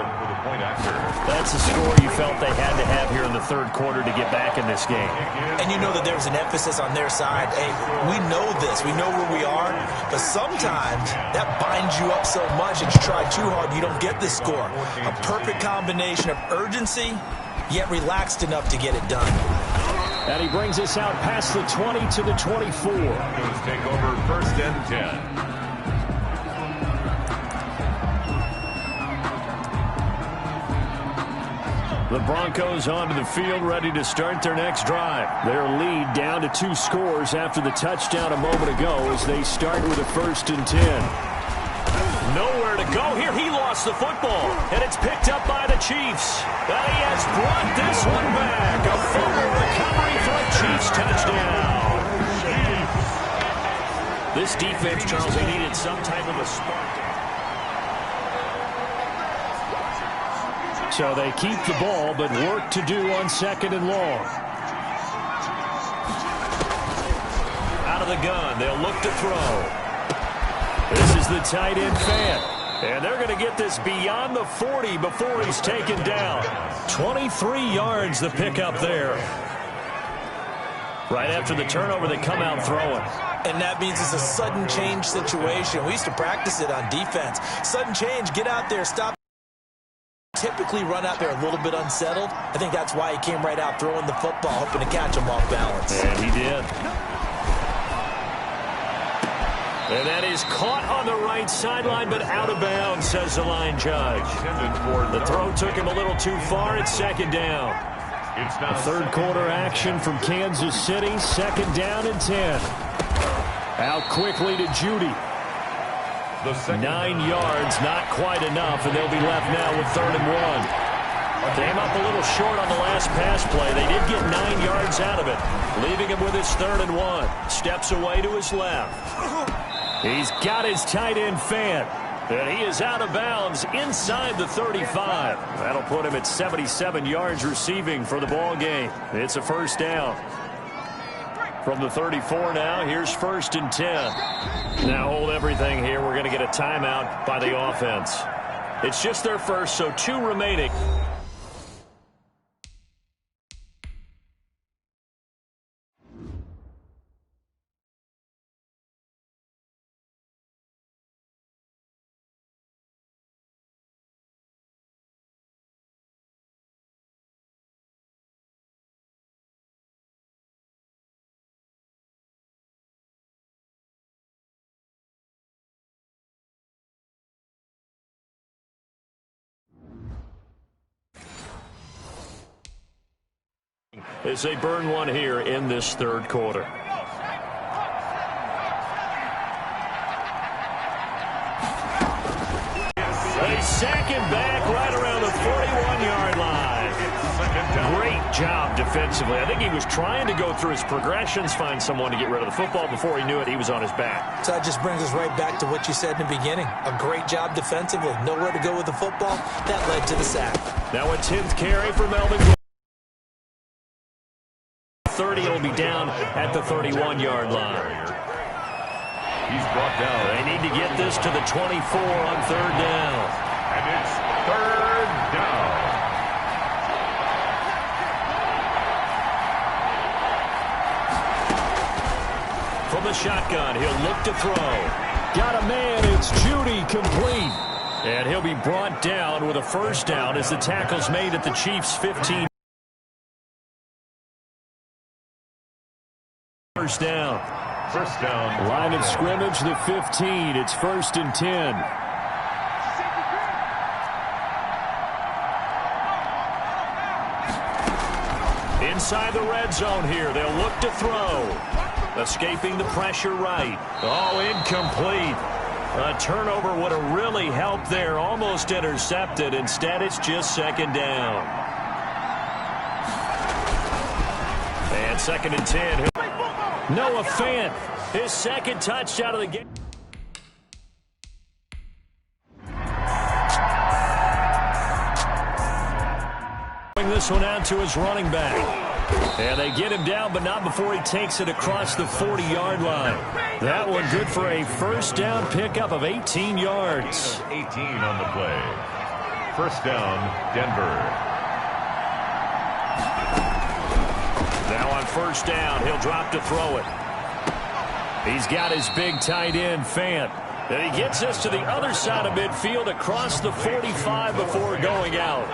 That's the score you felt they had to have here in the third quarter to get back in this game. And you know that there was an emphasis on their side. Hey, we know this. We know where we are. But sometimes that binds you up so much that you try too hard, you don't get this score. A perfect combination of urgency, yet relaxed enough to get it done. And he brings us out past the 20 to the 24. Let's take over first and 10. The Broncos onto the field, ready to start their next drive. Their lead down to 2 scores after the touchdown a moment ago as they start with a first and 10. Nowhere to go here. He lost the football, and it's picked up by the Chiefs. And he has brought this one back. A fumble recovery for a Chiefs touchdown. This defense, Charles, they needed some type of a spark. So they keep the ball, but work to do on 2nd and long. Out of the gun, they'll look to throw. This is the tight end Fant. And they're going to get this beyond the 40 before he's taken down. 23 yards the pickup there. Right after the turnover, they come out throwing. And that means it's a sudden change situation. We used to practice it on defense. Sudden change, get out there, stop. Typically run out there a little bit unsettled. I think that's why he came right out throwing the football, hoping to catch him off balance. And he did. And that is caught on the right sideline, but out of bounds, says the line judge. The throw took him a little too far. It's 2nd down. A third quarter action from Kansas City. 2nd down and 10. Out quickly to Judy. 9 yards, not quite enough, and they'll be left now with 3rd and 1. Came up a little short on the last pass play. They did get 9 yards out of it, leaving him with his 3rd and 1. Steps away to his left. He's got his tight end Fant, and he is out of bounds inside the 35. That'll put him at 77 yards receiving for the ball game. It's a first down. From the 34 now, here's 1st and 10. Now hold everything here. We're going to get a timeout by the offense. It's just their first, so 2 remaining. as they burn one here in this third quarter. They sack him back right around the 41-yard line. Great job defensively. I think he was trying to go through his progressions, find someone to get rid of the football. Before he knew it, he was on his back. So that just brings us right back to what you said in the beginning. A great job defensively. Nowhere to go with the football. That led to the sack. Now a 10th carry for Melvin. 30 will be down at the 31-yard line. He's brought down. They need to get this to the 24 on third down. And it's third down. From the shotgun, he'll look to throw. Got a man, it's Judy, complete. And he'll be brought down with a first down as the tackle's made at the Chiefs' 15. First down. First down. Line of scrimmage, the 15. It's 1st and 10. Inside the red zone here. They'll look to throw. Escaping the pressure right. Oh, incomplete. A turnover would have really helped there. Almost intercepted. Instead, it's just second down. And 2nd and 10. Noah Fant, his second touchdown of the game. This one out to his running back. And they get him down, but not before he takes it across the 40-yard line. That one good for a first down pickup of 18 yards. 18 on the play. First down, Denver. Now on first down, he'll drop to throw it. He's got his big tight end, Fant. And he gets us to the other side of midfield across the 45 before going out.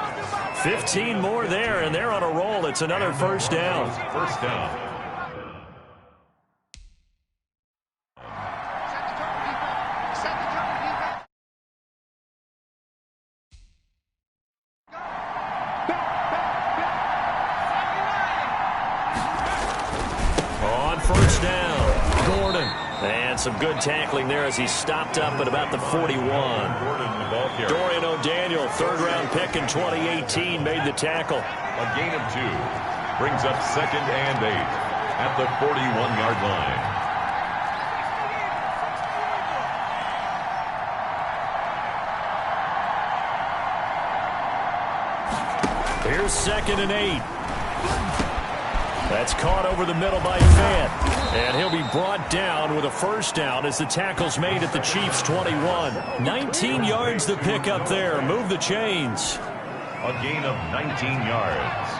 15 more there, and they're on a roll. It's another first down. First down. On first down, Gordon. And some good tackling there as he stopped up at about the 41. Dorian O'Daniel, third-round pick in 2018, made the tackle. A gain of 2. Brings up 2nd and 8 at the 41-yard line. Here's 2nd and 8. That's caught over the middle by Fant. And he'll be brought down with a first down as the tackle's made at the Chiefs' 21. 19 yards to pick up there. Move the chains. A gain of 19 yards.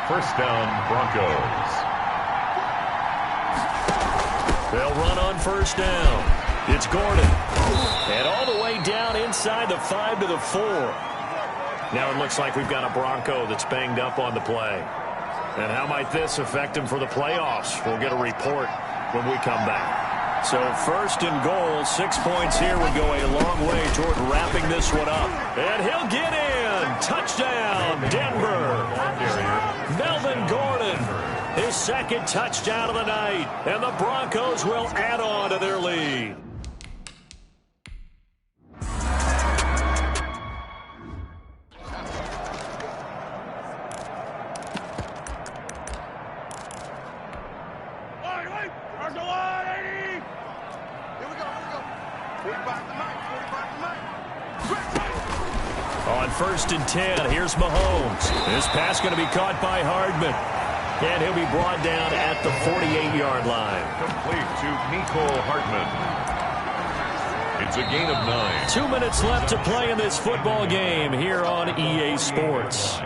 First down, Broncos. They'll run on first down. It's Gordon. And all the way down inside the 5 to the 4. Now it looks like we've got a Bronco that's banged up on the play. And how might this affect him for the playoffs? We'll get a report when we come back. So 1st and goal, 6 points here would go a long way toward wrapping this one up. And he'll get in. Touchdown, Denver. Melvin Gordon, his 2nd touchdown of the night. And the Broncos will add on to their lead. On 1st and 10, here's Mahomes. This pass going to be caught by Hardman. And he'll be brought down at the 48-yard line. Complete to Mecole Hardman. It's a gain of 9. 2 minutes left to play in this football game here on EA Sports.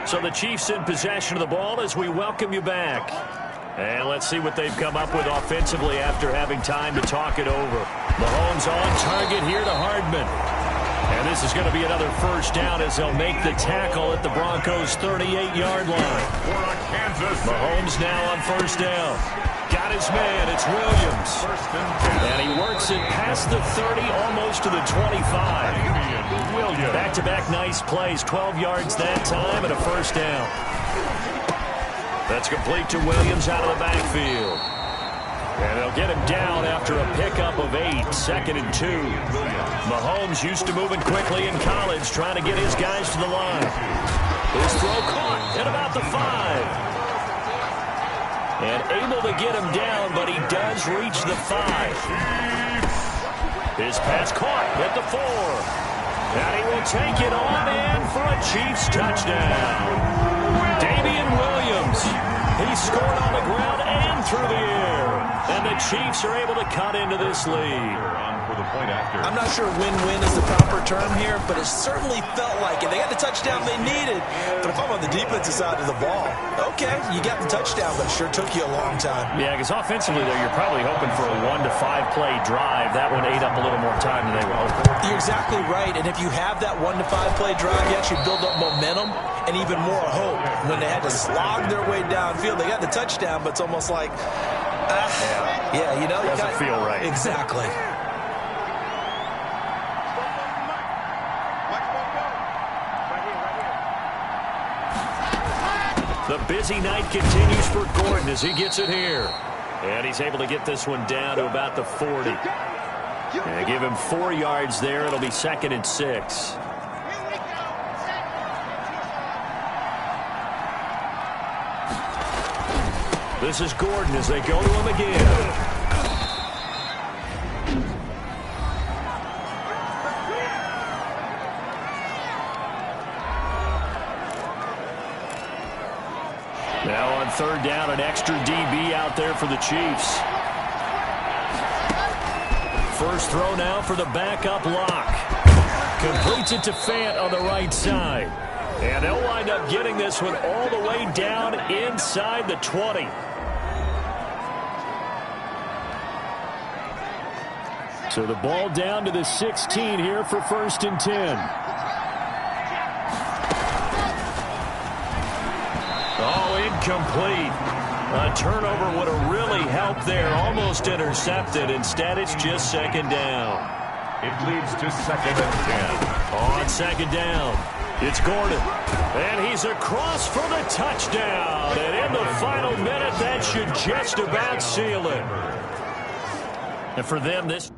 So the Chiefs in possession of the ball as we welcome you back. And let's see what they've come up with offensively after having time to talk it over. Mahomes on target here to Hardman. And this is going to be another first down as they'll make the tackle at the Broncos' 38-yard line. Mahomes now on first down. Got got his man. It's Williams. And he works it past the 30, almost to the 25. Back-to-back nice plays. 12 yards that time and a first down. That's complete to Williams out of the backfield. And they'll get him down after a pickup of 8, 2nd and 2. Mahomes used to moving quickly in college, trying to get his guys to the line. His throw caught at about the 5. And able to get him down, but he does reach the 5. His pass caught at the 4. And he will take it on in for a Chiefs touchdown. Damian Williams. He scored on the ground and through the air. And the Chiefs are able to cut into this lead. I'm not sure win-win is the proper term here, but it certainly felt like it. They got the touchdown they needed. But if I'm on the defensive side of the ball, okay, you got the touchdown, but it sure took you a long time. Yeah, because offensively, though, you're probably hoping for a 1 to 5 play drive. That one ate up a little more time than they were hoping. You're exactly right. And if you have that 1 to 5 play drive, you actually build up momentum and even more hope. When they had to slog their way downfield, they got the touchdown, but it's almost like, yeah, you know, doesn't feel right. Exactly. The busy night continues for Gordon as he gets it here. And he's able to get this one down to about the 40. And give him 4 yards there. It'll be 2nd and 6. This is Gordon as they go to him again. Now on 3rd down, an extra DB out there for the Chiefs. First throw now for the backup lock. Completes it to Fant on the right side. And they'll wind up getting this one all the way down inside the 20. So the ball down to the 16 here for 1st and 10. Oh, incomplete. A turnover would have really helped there. Almost intercepted. Instead, it's just 2nd down. It leads to 2nd and 10. On 2nd down, it's Gordon. And he's across for the touchdown. And in the final minute, that should just about seal it. And for them, this...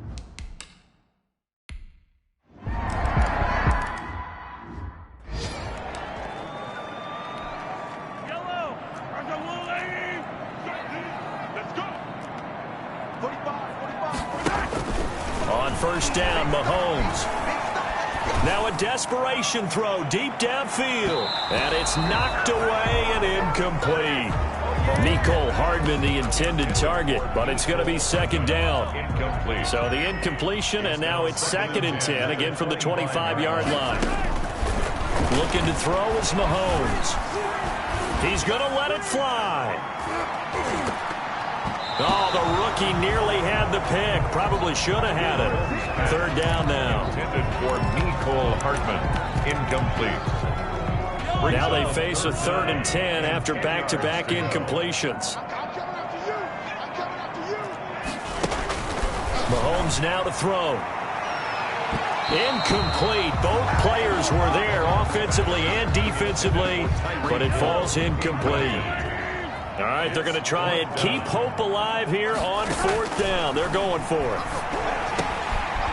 On 1st down, Mahomes. Now a desperation throw deep downfield. And it's knocked away and incomplete. Nicole Hardman, the intended target, but it's going to be 2nd down. Incomplete. So the incompletion, and now it's 2nd and 10, again from the 25-yard line. Looking to throw is Mahomes. He's going to let it fly. Oh, the rookie nearly had the pick. Probably should have had it. 3rd down now. Intended for Nicole Hartman. Incomplete. Now they face a 3rd and 10 after back-to-back incompletions. Mahomes now to throw. Incomplete. Both players were there offensively and defensively, but it falls incomplete. All right, they're going to try and keep hope alive here on 4th down. They're going for it.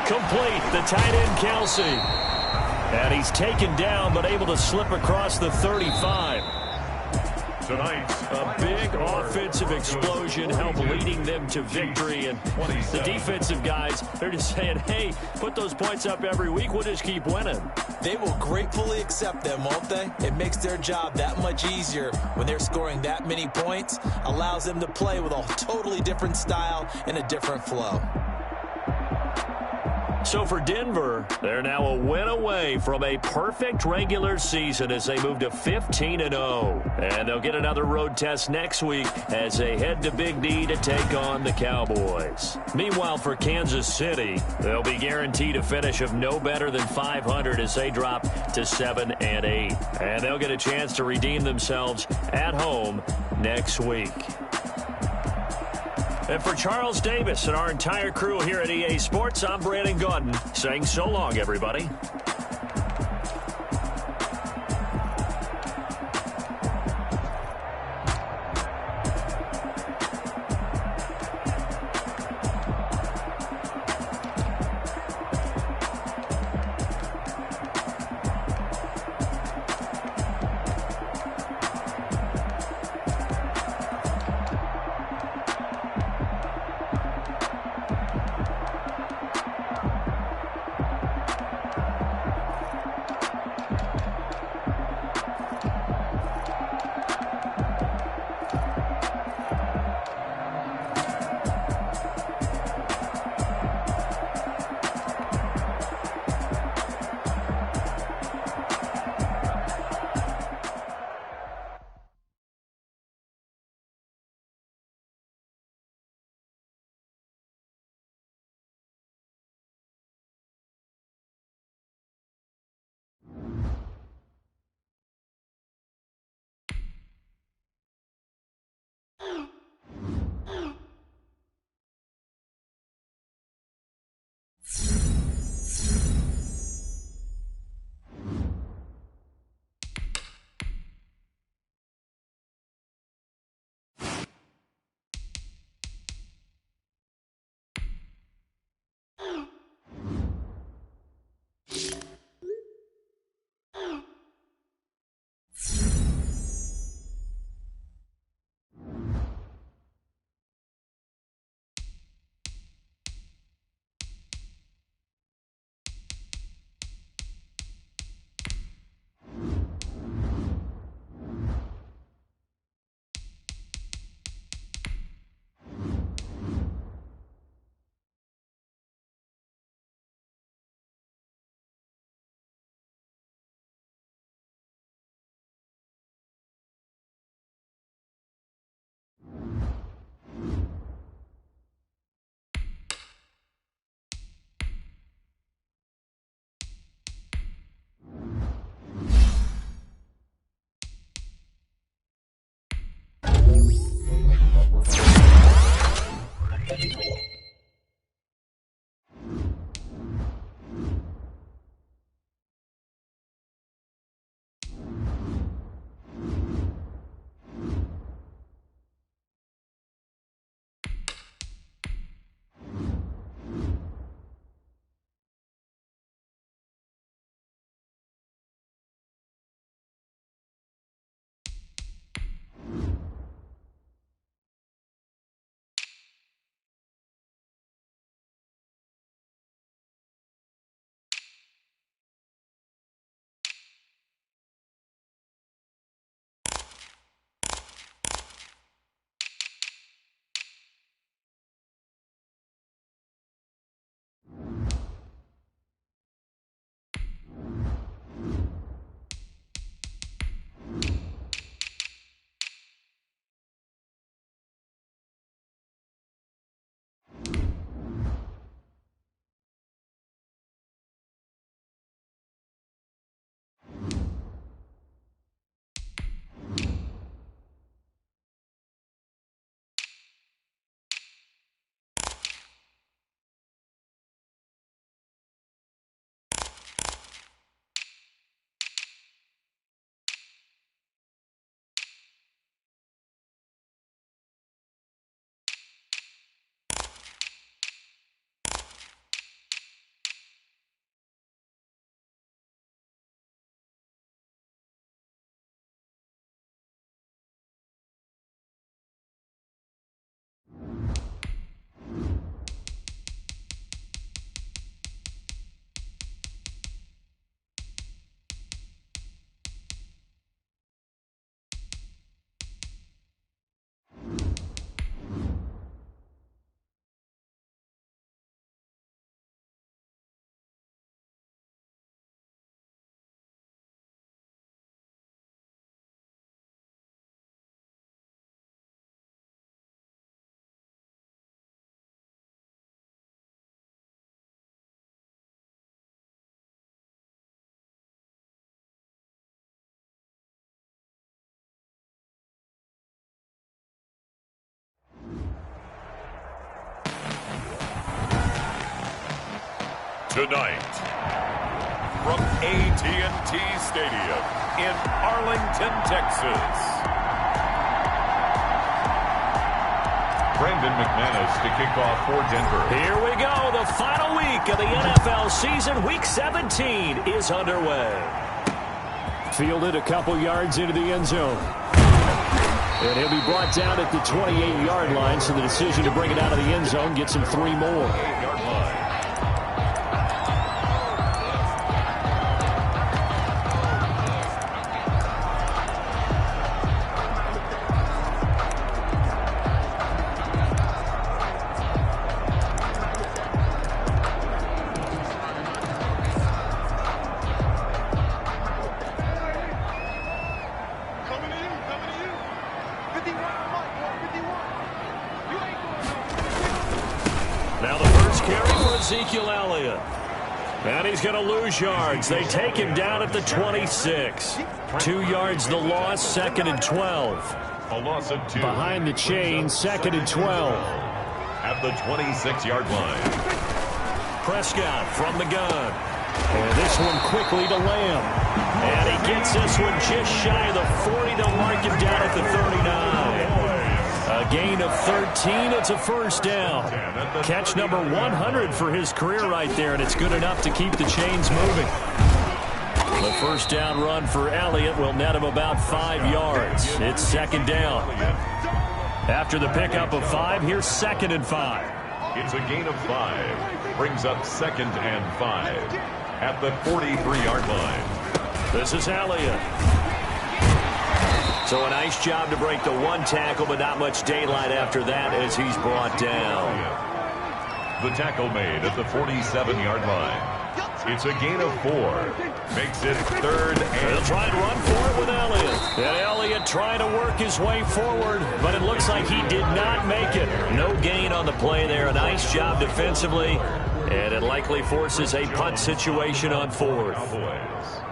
Complete, the tight end, Kelsey. And he's taken down, but able to slip across the 35. Tonight, A big offensive explosion helped leading them to victory. And the defensive guys, they're just saying, hey, put those points up every week. We'll just keep winning. They will gratefully accept them, won't they? It makes their job that much easier when they're scoring that many points. Allows them to play with a totally different style and a different flow. So for Denver, they're now a win away from a perfect regular season as they move to 15-0. And they'll get another road test next week as they head to Big D to take on the Cowboys. Meanwhile, for Kansas City, they'll be guaranteed a finish of no better than 500 as they drop to 7-8. And they'll get a chance to redeem themselves at home next week. And for Charles Davis and our entire crew here at EA Sports, I'm Brandon Gaudin saying so long, everybody. Tonight, from AT&T Stadium in Arlington, Texas, Brandon McManus to kick off for Denver. Here we go. The final week of the NFL season. Week 17 is underway. Fielded a couple yards into the end zone. And he'll be brought down at the 28-yard line, so the decision to bring it out of the end zone gets him 3 more. 8-yard line. And he's going to lose yards. They take him down at the 26. 2 yards the loss, 2nd and 12. A loss of 2. Behind the chain, 2nd and 12. At the 26-yard line. Prescott from the gun. And this one quickly to Lamb. And he gets this one just shy of the 40. They'll mark him down at the 39. A gain of 13. It's a first down. Catch number 100 for his career right there, and it's good enough to keep the chains moving. The first down run for Elliott will net him about 5 yards. It's 2nd down. After the pickup of 5, here's 2nd and 5. It's a gain of 5. Brings up 2nd and 5. At the 43-yard line. This is Elliott. So a nice job to break the 1 tackle, but not much daylight after that as he's brought down. The tackle made at the 47-yard line. It's a gain of 4. Makes it 3rd and... They'll try and run for it with Elliott. And Elliott trying to work his way forward, but it looks like he did not make it. No gain on the play there. A nice job defensively, and it likely forces a punt situation on 4th.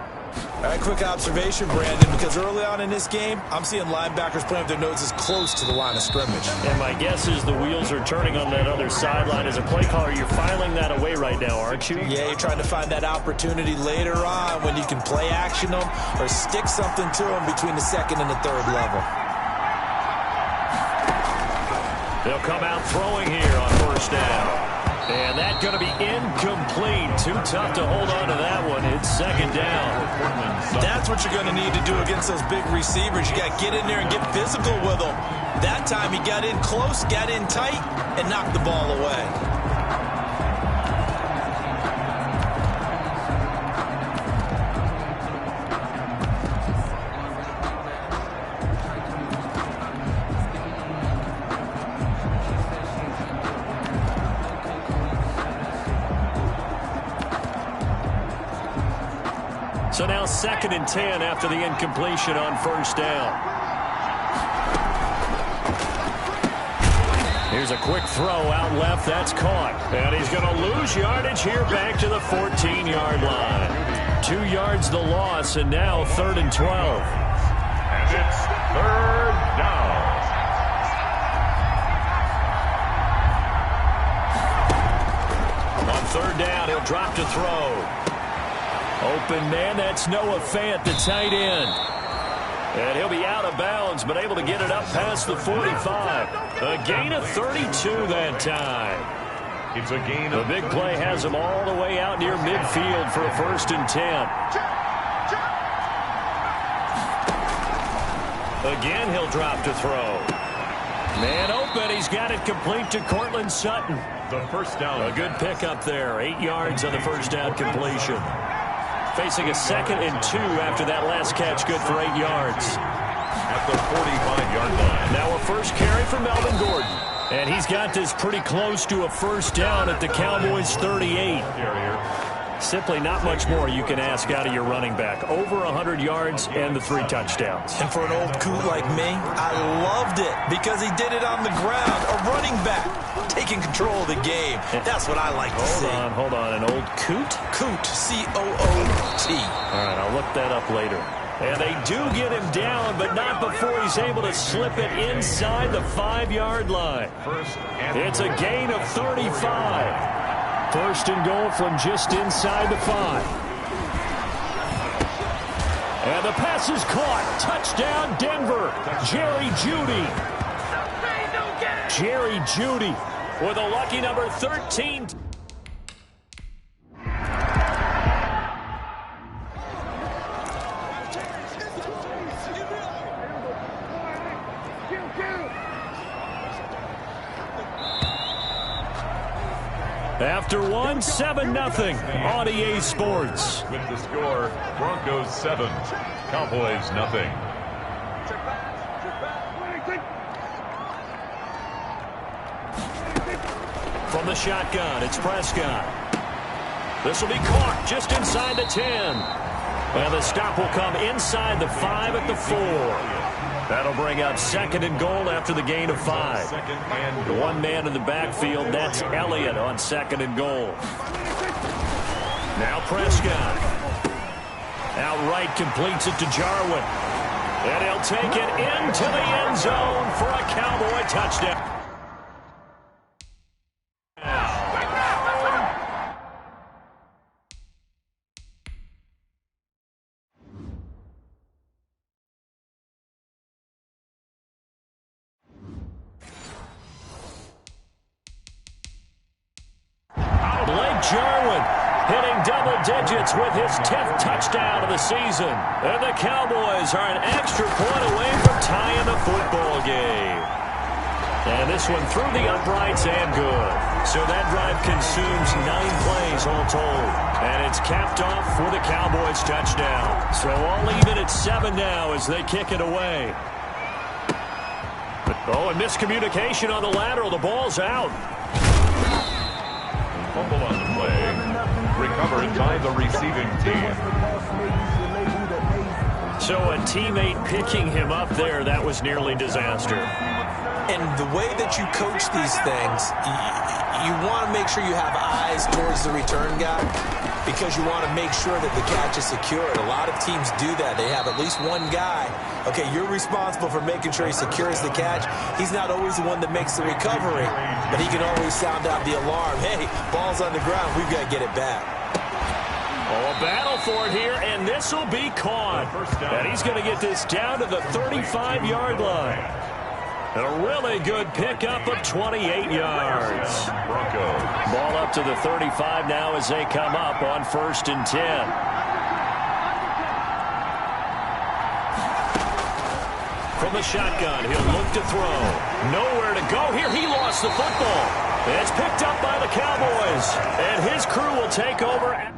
All right, quick observation, Brandon, because early on in this game, I'm seeing linebackers playing with their noses close to the line of scrimmage. And my guess is the wheels are turning on that other sideline. As a play caller, you're filing that away right now, aren't you? Yeah, you're trying to find that opportunity later on when you can play action them or stick something to them between the 2nd and the 3rd level. They'll come out throwing here on first down. And that's going to be incomplete. Too tough to hold on to that one. It's 2nd down. That's what you're going to need to do against those big receivers. You got to get in there and get physical with them. That time he got in close, got in tight, and knocked the ball away. So now 2nd and 10 after the incompletion on first down. Here's a quick throw out left. That's caught. And he's going to lose yardage here back to the 14-yard line. 2 yards the loss, and now 3rd and 12. And it's 3rd down. On 3rd down, he'll drop to throw. Open man, that's Noah Fant, the tight end. And he'll be out of bounds, but able to get it up past the 45. A gain of 32 that time. It's a gain The of... big play has him all the way out near midfield for a 1st and 10. Again, he'll drop to throw. Man open, he's got it complete to Cortland Sutton. The first down. A good pickup there, 8 yards on the first down completion. Facing a 2nd and 2 after that last catch, good for 8 yards. At the 45-yard line. Now a first carry for Melvin Gordon. And he's got this pretty close to a first down at the Cowboys' 38. Simply not much more you can ask out of your running back. Over 100 yards and the 3 touchdowns. And for an old coot like me, I loved it because he did it on the ground. A running back taking control of the game. That's what I like to see. Hold on. An old coot? Coot, C-O-O-T. All right, I'll look that up later. And they do get him down, but not before he's able to slip it inside the 5-yard line. It's a gain of 35. First and goal from just inside the 5. And the pass is caught. Touchdown, Denver. Jerry Jeudy. Jerry Jeudy with a lucky number 13. After 7-0 on EA Sports. With the score, Broncos 7, Cowboys nothing. From the shotgun, it's Prescott. This will be caught just inside the 10. And the stop will come inside the 5 at the 4. That'll bring up 2nd and goal after the gain of 5. One man in the backfield, that's Elliott on 2nd and goal. Now Prescott. Outright completes it to Jarwin. And he'll take it into the end zone for a Cowboy touchdown. Jarwin hitting double digits with his 10th touchdown of the season. And the Cowboys are an extra point away from tying the football game. And this one through the uprights and good. So that drive consumes 9 plays all told. And it's capped off with a Cowboys touchdown. So all even at 7 now as they kick it away. Oh, and miscommunication on the lateral. The ball's out. Fumble on the play. Recovered by the receiving team. So a teammate picking him up there, that was nearly disaster. And the way that you coach these things, you want to make sure you have eyes towards the return guy because you want to make sure that the catch is secured. A lot of teams do that. They have at least one guy. Okay, you're responsible for making sure he secures the catch. He's not always the one that makes the recovery, but he can always sound out the alarm. Hey, ball's on the ground. We've got to get it back. Oh, a battle for it here, and this will be caught. And he's going to get this down to the 35-yard line. And a really good pickup of 28 yards. Ball up to the 35 now as they come up on 1st and 10. From the shotgun, he'll look to throw. Nowhere to go here. He lost the football. It's picked up by the Cowboys. And his crew will take over.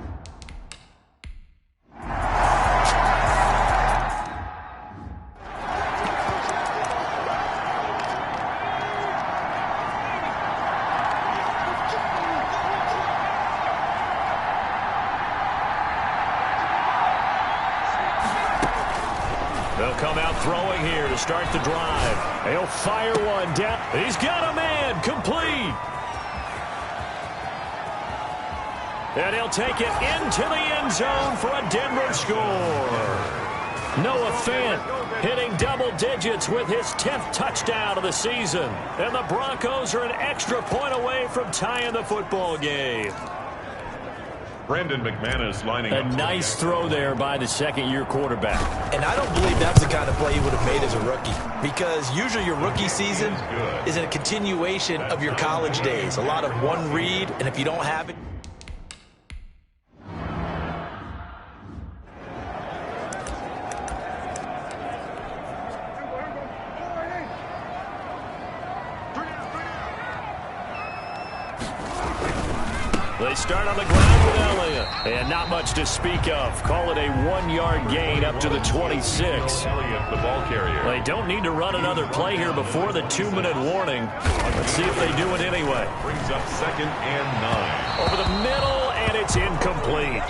They'll come out throwing here to start the drive. He'll fire one down. He's got a man complete. And he'll take it into the end zone for a Denver score. Noah Fant hitting double digits with his 10th touchdown of the season. And the Broncos are an extra point away from tying the football game. Brandon McManus lining up. A nice throw there by the second-year quarterback. And I don't believe that's the kind of play he would have made as a rookie because usually your rookie season is a continuation of your college days. A lot of one read, and if you don't have it, they start on the ground with Elliott. And not much to speak of. Call it a 1-yard gain up to the 26. Elliott, the ball carrier. They don't need to run another play here before the 2-minute warning. Let's see if they do it anyway. Brings up 2nd and 9. Over the middle, and it's incomplete.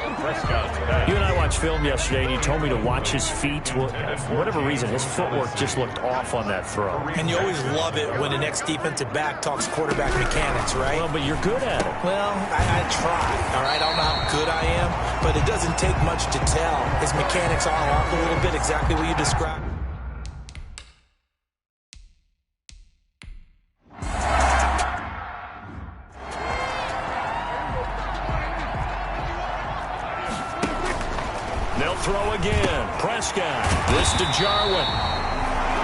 You and I watched film yesterday, and you told me to watch his feet. Well, for whatever reason, his footwork just looked off on that throw. and you always love it when the next defensive back talks quarterback mechanics, right? Well, but you're good at it. Well, I try, all right? I don't know how good I am, but it doesn't take much to tell. His mechanics are off a little bit, exactly what you described. This to Jarwin.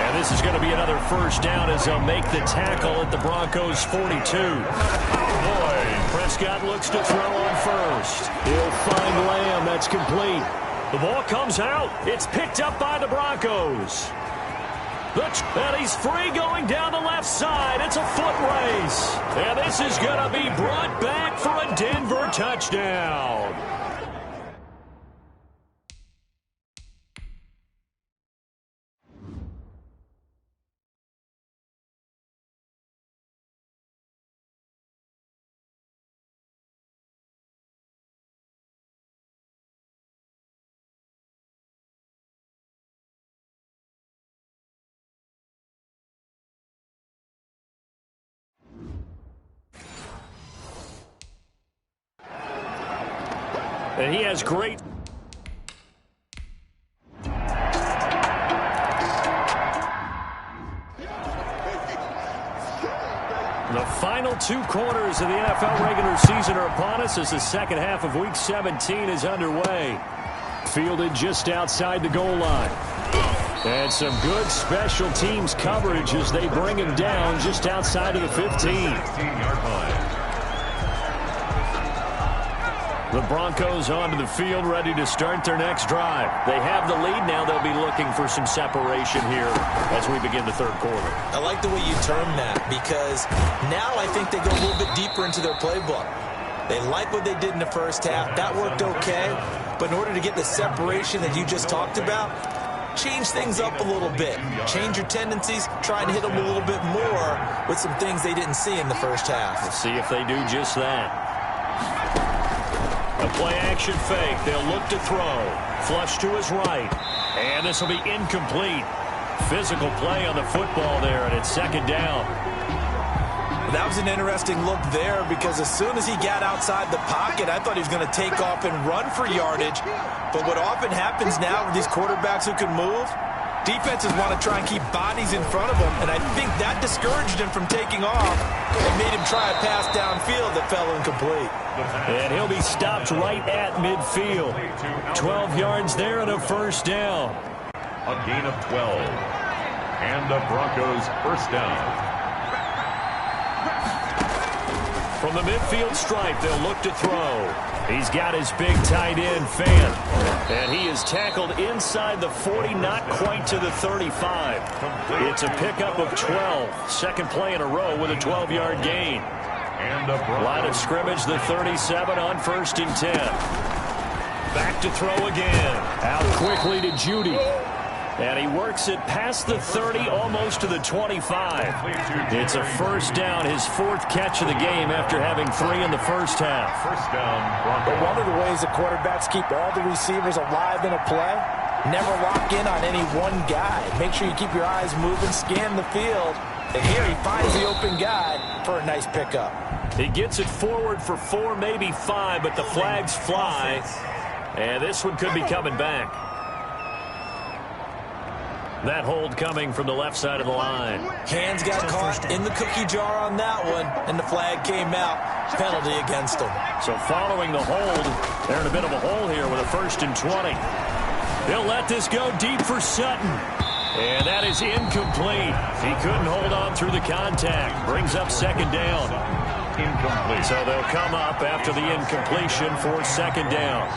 And this is going to be another first down as they'll make the tackle at the Broncos' 42. Boy, Prescott looks to throw on first. He'll find Lamb. That's complete. The ball comes out. It's picked up by the Broncos. And he's free going down the left side. It's a foot race. And this is going to be brought back for a Denver touchdown. And he has great... The final 2 quarters of the NFL regular season are upon us as the second half of Week 17 is underway. Fielded just outside the goal line. And some good special teams coverage as they bring him down just outside of the 15-yard line. The Broncos onto the field, ready to start their next drive. They have the lead now. They'll be looking for some separation here as we begin the third quarter. I like the way you term that because now I think they go a little bit deeper into their playbook. They like what they did in the first half. That worked okay. But in order to get the separation that you just talked about, change things up a little bit. Change your tendencies. Try and hit them a little bit more with some things they didn't see in the first half. We'll see if they do just that. A play-action fake. They'll look to throw. Flush to his right. And this will be incomplete. Physical play on the football there, and it's second down. That was an interesting look there because as soon as he got outside the pocket, I thought he was going to take off and run for yardage. But what often happens now with these quarterbacks who can move, defenses want to try and keep bodies in front of them, and I think that discouraged him from taking off and made him try a pass downfield that fell incomplete. And he'll be stopped right at midfield. 12 yards there and a first down. A gain of 12. And the Broncos first down. From the midfield stripe, they'll look to throw. He's got his big tight end, Fant. And he is tackled inside the 40, not quite to the 35. It's a pickup of 12. Second play in a row with a 12-yard gain. And line of scrimmage, the 37 on 1st and 10. Back to throw again. Out quickly to Judy. And he works it past the 30, almost to the 25. It's a first down, his 4th catch of the game after having 3 in the first half. First down, Broncos. But one of the ways the quarterbacks keep all the receivers alive in a play, never lock in on any one guy. Make sure you keep your eyes moving, scan the field. And here he finds the open guy for a nice pickup. He gets it forward for 4, maybe 5, but the flags fly. And this one could be coming back. That hold coming from the left side of the line. Hands got caught in the cookie jar on that one, and the flag came out. Penalty against him. So following the hold, they're in a bit of a hole here with a 1st and 20. They'll let this go deep for Sutton. And that is incomplete. He couldn't hold on through the contact. Brings up second down. Incomplete. So they'll come up after the incompletion for second down.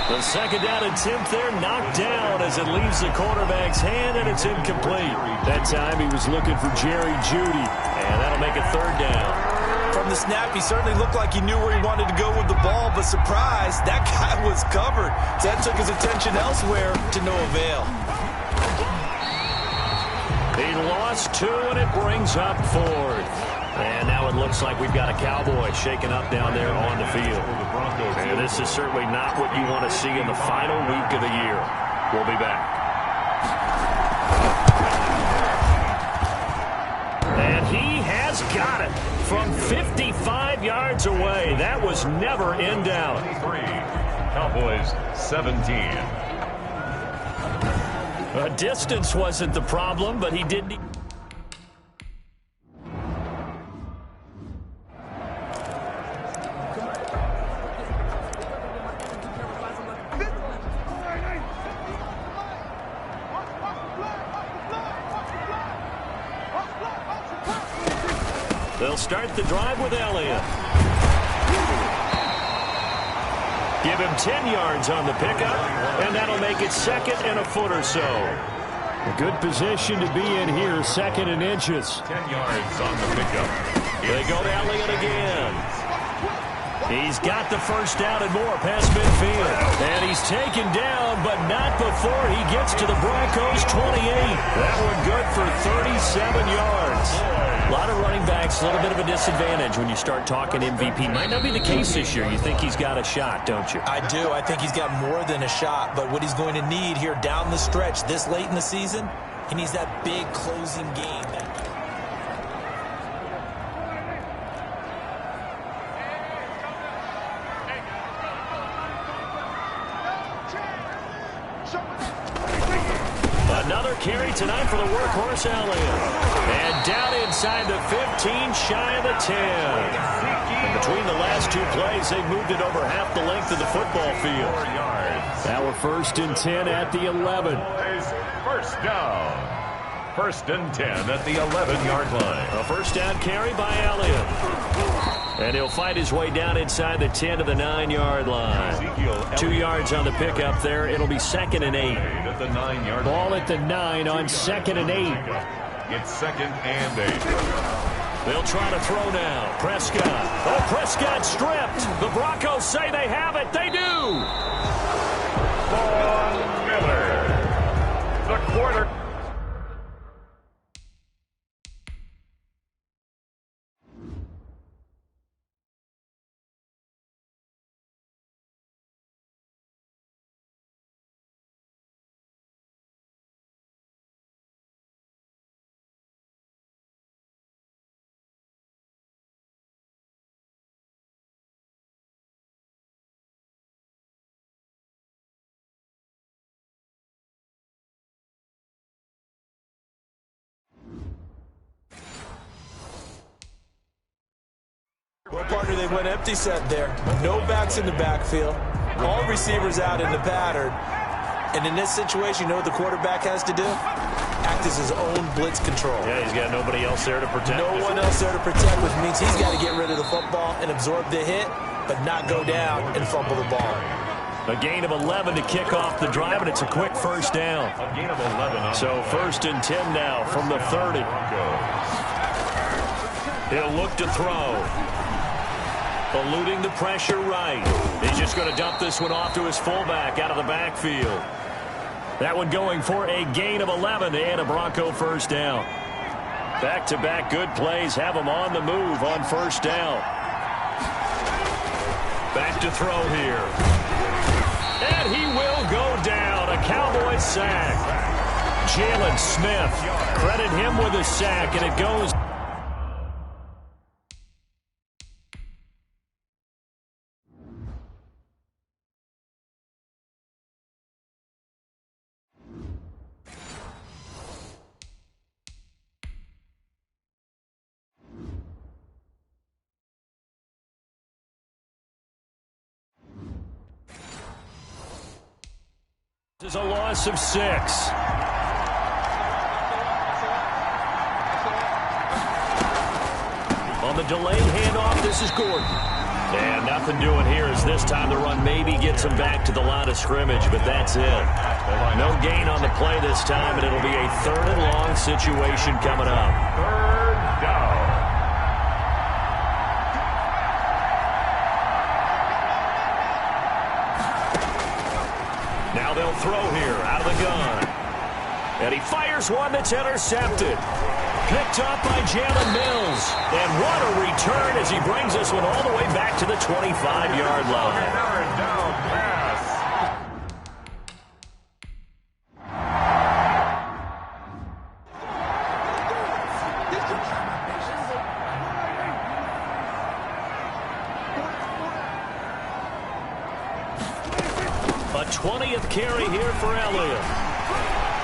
The second down attempt there knocked down as it leaves the quarterback's hand, and it's incomplete. That time he was looking for Jerry Jeudy, and that'll make a 3rd down. From the snap, he certainly looked like he knew where he wanted to go with the ball, but surprise, that guy was covered. So that took his attention elsewhere to no avail. He lost 2, and it brings up 4th. And now it looks like we've got a Cowboy shaken up down there on the field. And this is certainly not what you want to see in the final week of the year. We'll be back. And he has got it from 55 yards away. That was never in doubt. Cowboys 17. Distance wasn't the problem, but he did. They'll start the drive with Elliott. Give him 10 yards on the pickup, and that'll make it second and a foot or so. A good position to be in here, second and inches. 10 yards on the pickup. They go to Elliott again. He's got the first down and more past midfield. And he's taken down, but not before he gets to the Broncos' 28. That one good for 37 yards. A lot of running backs, a little bit of a disadvantage when you start talking MVP. Might not be the case this year. You think he's got a shot, don't you? I do. I think he's got more than a shot. But what he's going to need here down the stretch this late in the season, he needs that big closing game. Another carry tonight for the workhorse Elliott. And down inside the 15, shy of the 10. And between the last two plays, they moved it over half the length of the football field. 4 yards. Now we're 1st and 10 at the 11. First down. 1st and 10 at the 11-yard line. A first down carry by Elliott. And he'll fight his way down inside the 10 to the 9-yard line. 2 yards on the pickup there. It'll be 2nd and 8. At the 9-yard Ball at the 9 on 2nd and 8. It's 2nd and 8. They'll try to throw now. Prescott. Oh, Prescott stripped. The Broncos say they have it. They do. Von Miller. The quarter. Well, partner, they went empty set there. No backs in the backfield. All receivers out in the pattern. And in this situation, you know what the quarterback has to do? Act as his own blitz control. Yeah, he's got nobody else there to protect. No one else there to protect, which means he's got to get rid of the football and absorb the hit, but not go down and fumble the ball. A gain of 11 to kick off the drive, and it's a quick first down. A gain of 11. So 1st and 10 now from the 30. He'll look to throw. Eluding the pressure right. He's just going to dump this one off to his fullback out of the backfield. That one going for a gain of 11 and a Bronco first down. Back-to-back good plays have him on the move on first down. Back to throw here. And he will go down. A Cowboys sack. Jalen Smith. Credit him with a sack, and it goes. This is a loss of 6. On the delayed handoff, this is Gordon. And nothing doing here as this time the run maybe gets him back to the line of scrimmage, but that's it. No gain on the play this time, and it'll be a 3rd and long situation coming up. 3rd down. Now they'll throw here out of the gun. And he fires one that's intercepted. Picked up by Jalen Mills. And what a return as he brings this one all the way back to the 25-yard line. Down pass. A 20th carry here for Elliott.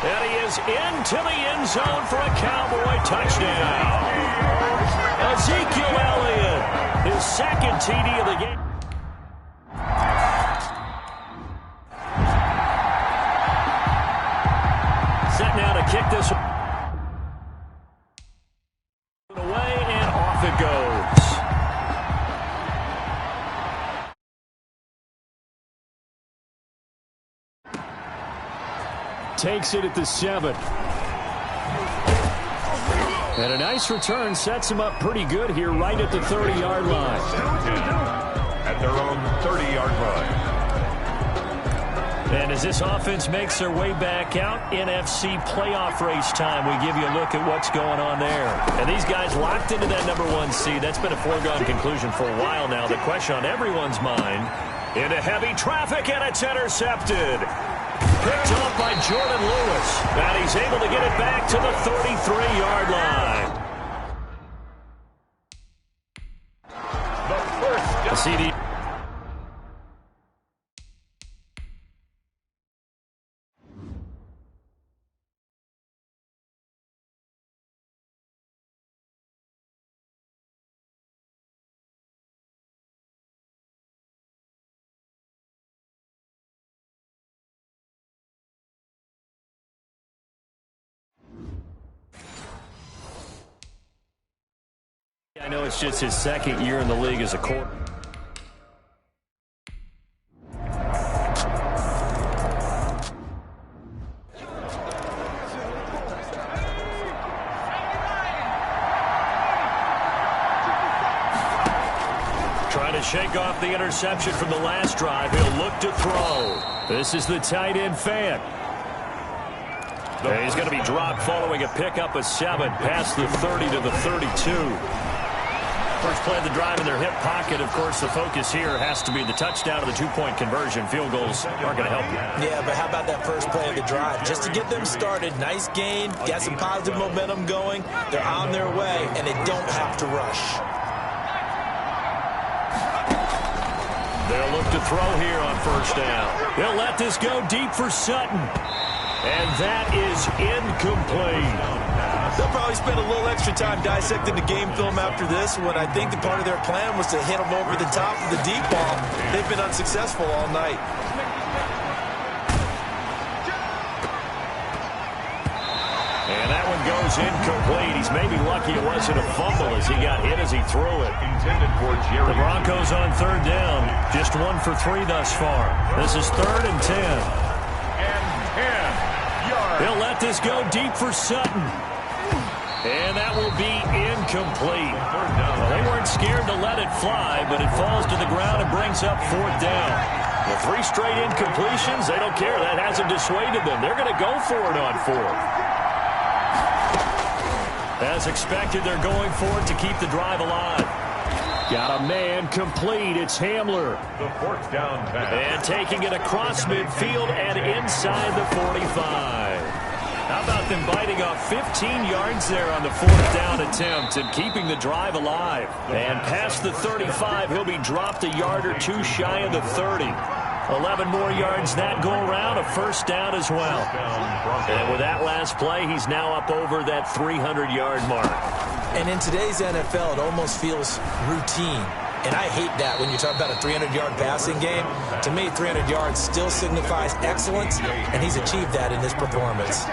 And he is into the end zone for a Cowboy touchdown. Ezekiel Elliott, his 2nd TD of the game. Set now to kick this away, and off it goes. takes it at the 7. And a nice return sets him up pretty good here right at the 30-yard line. At their own 30-yard line. And as this offense makes their way back out, NFC playoff race time, we give you a look at what's going on there. And these guys locked into that #1 seed. That's been a foregone conclusion for a while now. The question on everyone's mind, into heavy traffic, and it's intercepted. Picked off by Jordan Lewis. And he's able to get it back to the 33-yard line. The CD. I know it's just his second year in the league as a quarterback. Trying to shake off the interception from the last drive. He'll look to throw. This is the tight end fan. He's going to be dropped following a pickup of 7 past the 30 to the 32. First play of the drive in their hip pocket. Of course, the focus here has to be the touchdown or the two-point conversion. Field goals aren't going to help you. Yeah, but how about that first play of the drive? Just to get them started, nice gain, got some positive momentum going. They're on their way, and they don't have to rush. They'll look to throw here on first down. They'll let this go deep for Sutton. And that is incomplete. They'll probably spend a little extra time dissecting the game film after this when I think the part of their plan was to hit them over the top of the deep ball. They've been unsuccessful all night. And that one goes incomplete. He's maybe lucky it wasn't a fumble as he got hit as he threw it. Intended for Jerry. The Broncos on third down. Just 1 for 3 thus far. This is 3rd and 10. And 10 yards. He'll let this go deep for Sutton. And that will be incomplete. Well, they weren't scared to let it fly, but it falls to the ground and brings up 4th down. With 3 straight incompletions, they don't care. That hasn't dissuaded them. They're going to go for it on 4th. As expected, they're going for it to keep the drive alive. Got a man complete. It's Hamler. The 4th down pass. And taking it across midfield and inside the 45. How about them biting off 15 yards there on the 4th down attempt and keeping the drive alive? And past the 35, he'll be dropped a yard or 2 shy of the 30. 11 more yards that go around, a first down as well. And with that last play, he's now up over that 300-yard mark. And in today's NFL, it almost feels routine. And I hate that when you talk about a 300-yard passing game. To me, 300 yards still signifies excellence, and he's achieved that in this performance.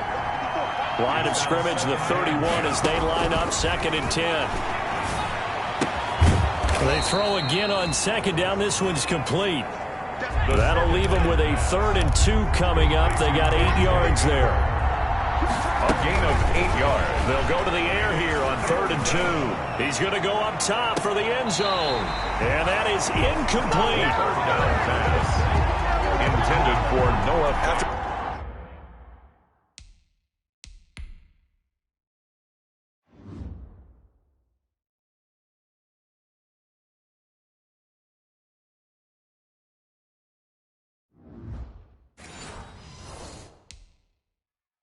Line of scrimmage, the 31 as they line up 2nd and 10. They throw again on 2nd down. This one's complete. That'll leave them with a 3rd and 2 coming up. They got 8 yards there. A gain of 8 yards. They'll go to the air here on 3rd and 2. He's going to go up top for the end zone. And that is incomplete. 3rd down pass. Intended for Noah.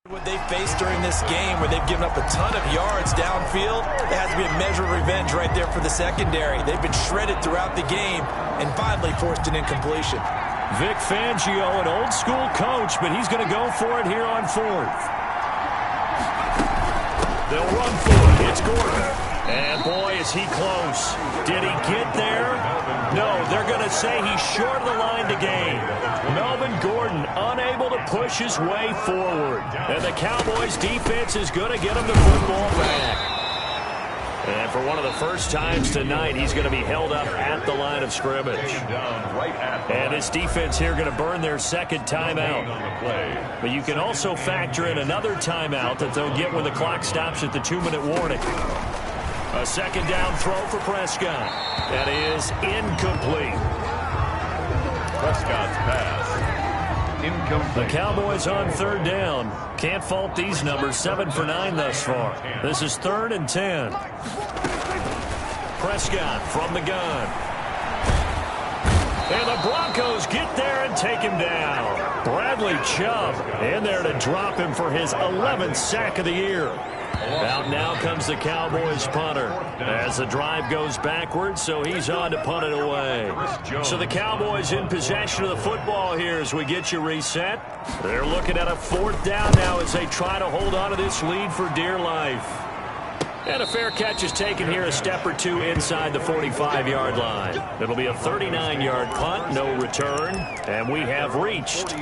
What they faced during this game where they've given up a ton of yards downfield, it has to be a measure of revenge right there for the secondary. They've been shredded throughout the game and finally forced an incompletion. Vic Fangio, an old school coach, but he's going to go for it here on 4th. They'll run for it. It's Gordon. And boy, is he close. Did he get there? No, they're going to say he's short of the line to gain. Melvin Gordon unable to push his way forward. And the Cowboys defense is going to get him the football back. And for one of the first times tonight, he's going to be held up at the line of scrimmage. And this defense here going to burn their second timeout. But you can also factor in another timeout that they'll get when the clock stops at the 2-minute warning. A second down throw for Prescott. That is incomplete. Prescott's pass. Incomplete. The Cowboys on third down. Can't fault these numbers. 7 for 9 thus far. This is 3rd and 10. Prescott from the gun. And the Broncos get there and take him down. Bradley Chubb in there to drop him for his 11th sack of the year. Out now comes the Cowboys punter as the drive goes backwards, so he's on to punt it away. So the Cowboys in possession of the football here as we get you reset. They're looking at a 4th down now as they try to hold on to this lead for dear life. And a fair catch is taken here a step or two inside the 45-yard line. It'll be a 39-yard punt, no return, and we have reached the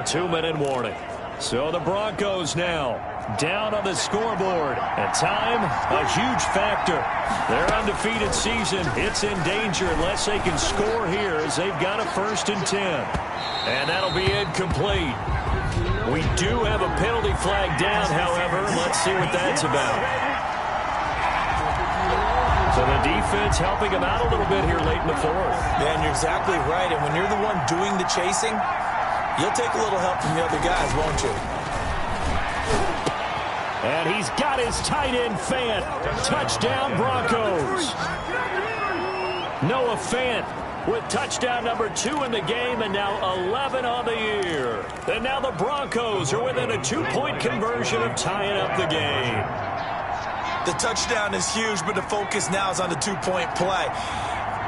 2-minute warning. So the Broncos now down on the scoreboard. And time, a huge factor. Their undefeated season, it's in danger unless they can score here as they've got a 1st and 10. And that'll be incomplete. We do have a penalty flag down, however. Let's see what that's about. So the defense helping him out a little bit here late in the 4th. Man, you're exactly right. And when you're the one doing the chasing, you'll take a little help from the other guys, won't you? And he's got his tight end, Fant. Touchdown, Broncos. Noah Fant with touchdown number 2 in the game and now 11 on the year. And now the Broncos are within a 2-point conversion of tying up the game. The touchdown is huge, but the focus now is on the 2-point play.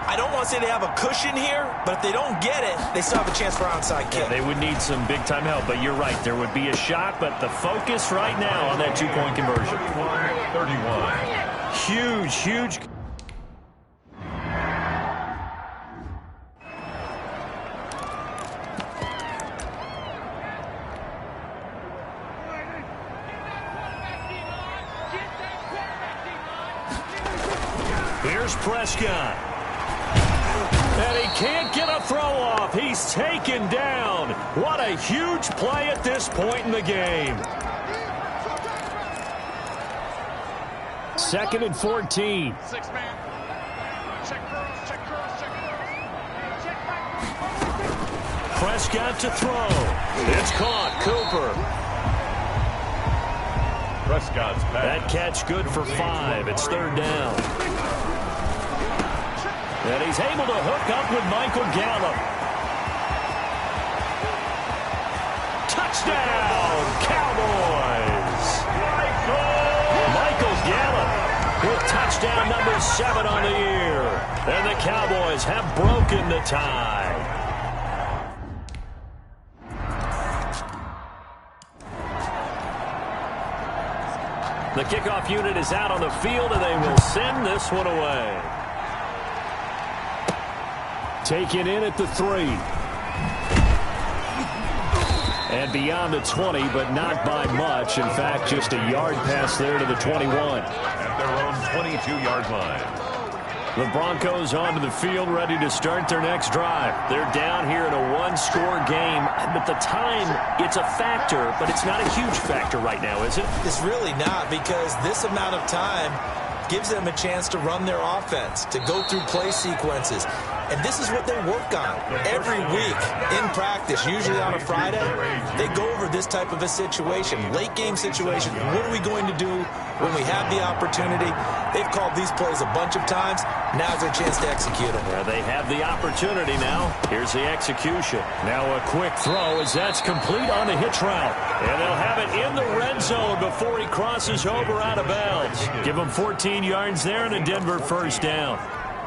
I don't want to say they have a cushion here, but if they don't get it, they still have a chance for onside kick. Yeah, they would need some big-time help, but you're right. There would be a shot, but the focus right now on that 2-point conversion. 31. Huge, huge. Here's Prescott. And he can't get a throw off. He's taken down. What a huge play at this point in the game. 2nd and 14. Prescott to throw. It's caught. Cooper. Prescott's pass. That catch good for 5. It's 3rd down. And he's able to hook up with Michael Gallup. Touchdown, Cowboys! Michael Gallup with touchdown number 7 on the year. And the Cowboys have broken the tie. The kickoff unit is out on the field, and they will send this one away. Taken in at the 3. And beyond the 20, but not by much. In fact, just a yard pass there to the 21. At their own 22-yard line. The Broncos onto the field, ready to start their next drive. They're down here in a 1-score game. But the time, it's a factor, but it's not a huge factor right now, is it? It's really not, because this amount of time gives them a chance to run their offense, to go through play sequences. And this is what they work on every week in practice, usually on a Friday. They go over this type of a situation, late game situation. What are we going to do when we have the opportunity? They've called these plays a bunch of times. Now's their chance to execute them. Yeah, they have the opportunity now. Here's the execution. Now a quick throw as that's complete on the hitch route. And they'll have it in the red zone before he crosses over out of bounds. Give him 14 yards there and a Denver 1st down.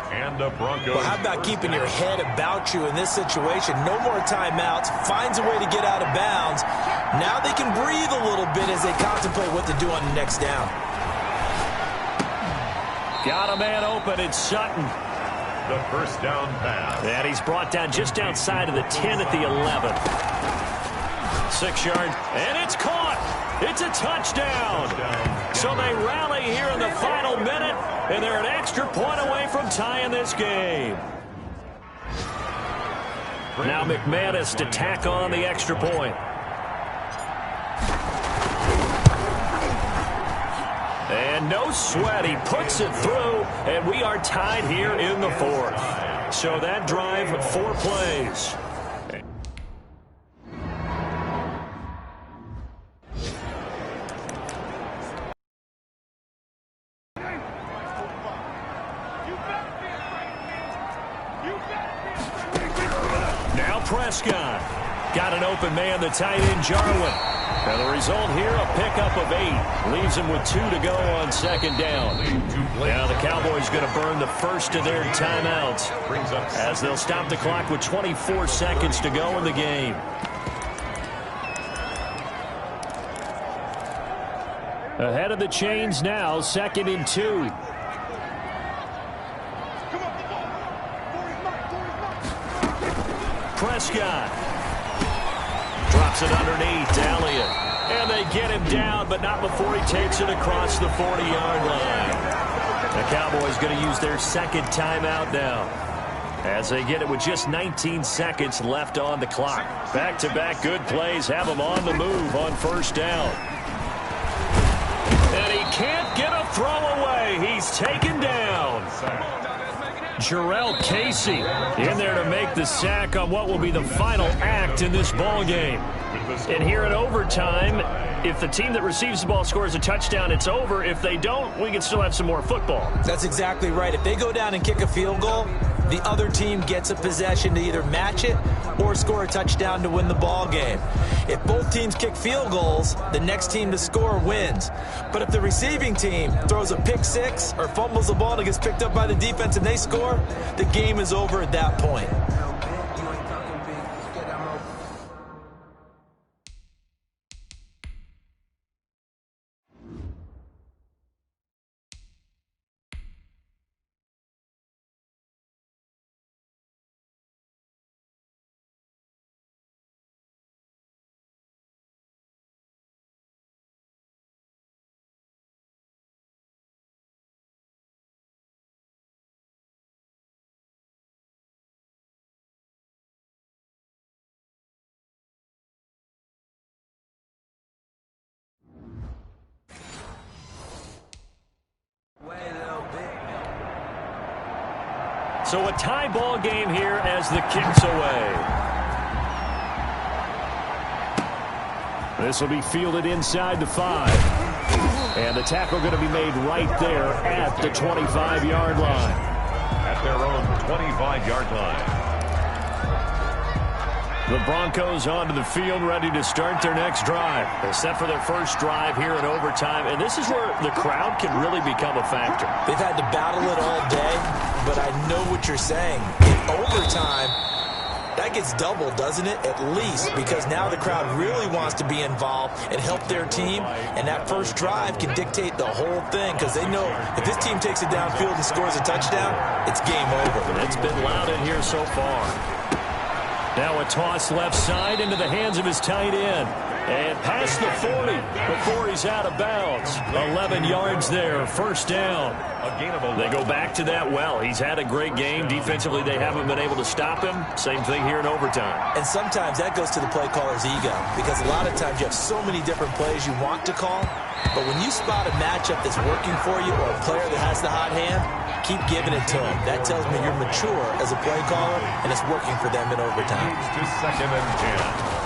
And the Broncos. Well, how about keeping your head about you in this situation? No more timeouts. Finds a way to get out of bounds. Now they can breathe a little bit as they contemplate what to do on the next down. Got a man open. It's Sutton. The 1st down pass. And he's brought down just outside of the 10 at the 11. 6 yard. And it's caught. It's a touchdown. So they rally here in the final minute, and they're an extra point away from tying this game. Now McManus to tack on the extra point. And no sweat. He puts it through, and we are tied here in the fourth. So that drive, 4 plays. Now Prescott. Got an open man, the tight end, Jarwin. And the result here, a pickup of 8. Leaves him with 2 to go on second down. Now the Cowboys going to burn the first of their timeouts as they'll stop the clock with 24 seconds to go in the game. Ahead of the chains now, 2nd and 2. Prescott drops it underneath to Elliott. And they get him down, but not before he takes it across the 40-yard line. The Cowboys going to use their second timeout now as they get it with just 19 seconds left on the clock. Back-to-back good plays have them on the move on first down. And he can't get a throw away. He's taken down. Jarrell Casey in there to make the sack on what will be the final act in this ball game. And here in overtime, if the team that receives the ball scores a touchdown, it's over. If they don't, we can still have some more football. That's exactly right. If they go down and kick a field goal, the other team gets a possession to either match it or score a touchdown to win the ball game. If both teams kick field goals, the next team to score wins. But if the receiving team throws a pick six or fumbles the ball and it gets picked up by the defense and they score, the game is over at that point. So a tie ball game here as the kick's away. This will be fielded inside the 5. And the tackle going to be made right there at the 25-yard line. At their own 25-yard line. The Broncos onto the field, ready to start their next drive. They set for their first drive here in overtime, and this is where the crowd can really become a factor. They've had to battle it all day, but I know what you're saying. In overtime, that gets doubled, doesn't it? At least, because now the crowd really wants to be involved and help their team, and that first drive can dictate the whole thing because they know if this team takes it downfield and scores a touchdown, it's game over. It's been loud in here so far. Now a toss left side into the hands of his tight end. And past the 40 before he's out of bounds. 11 yards there, first down. They go back to that well. He's had a great game. Defensively, they haven't been able to stop him. Same thing here in overtime. And sometimes that goes to the play caller's ego because a lot of times you have so many different plays you want to call. But when you spot a matchup that's working for you or a player that has the hot hand, keep giving it to him. That tells me you're mature as a play caller, and it's working for them in overtime. To 2nd and 10.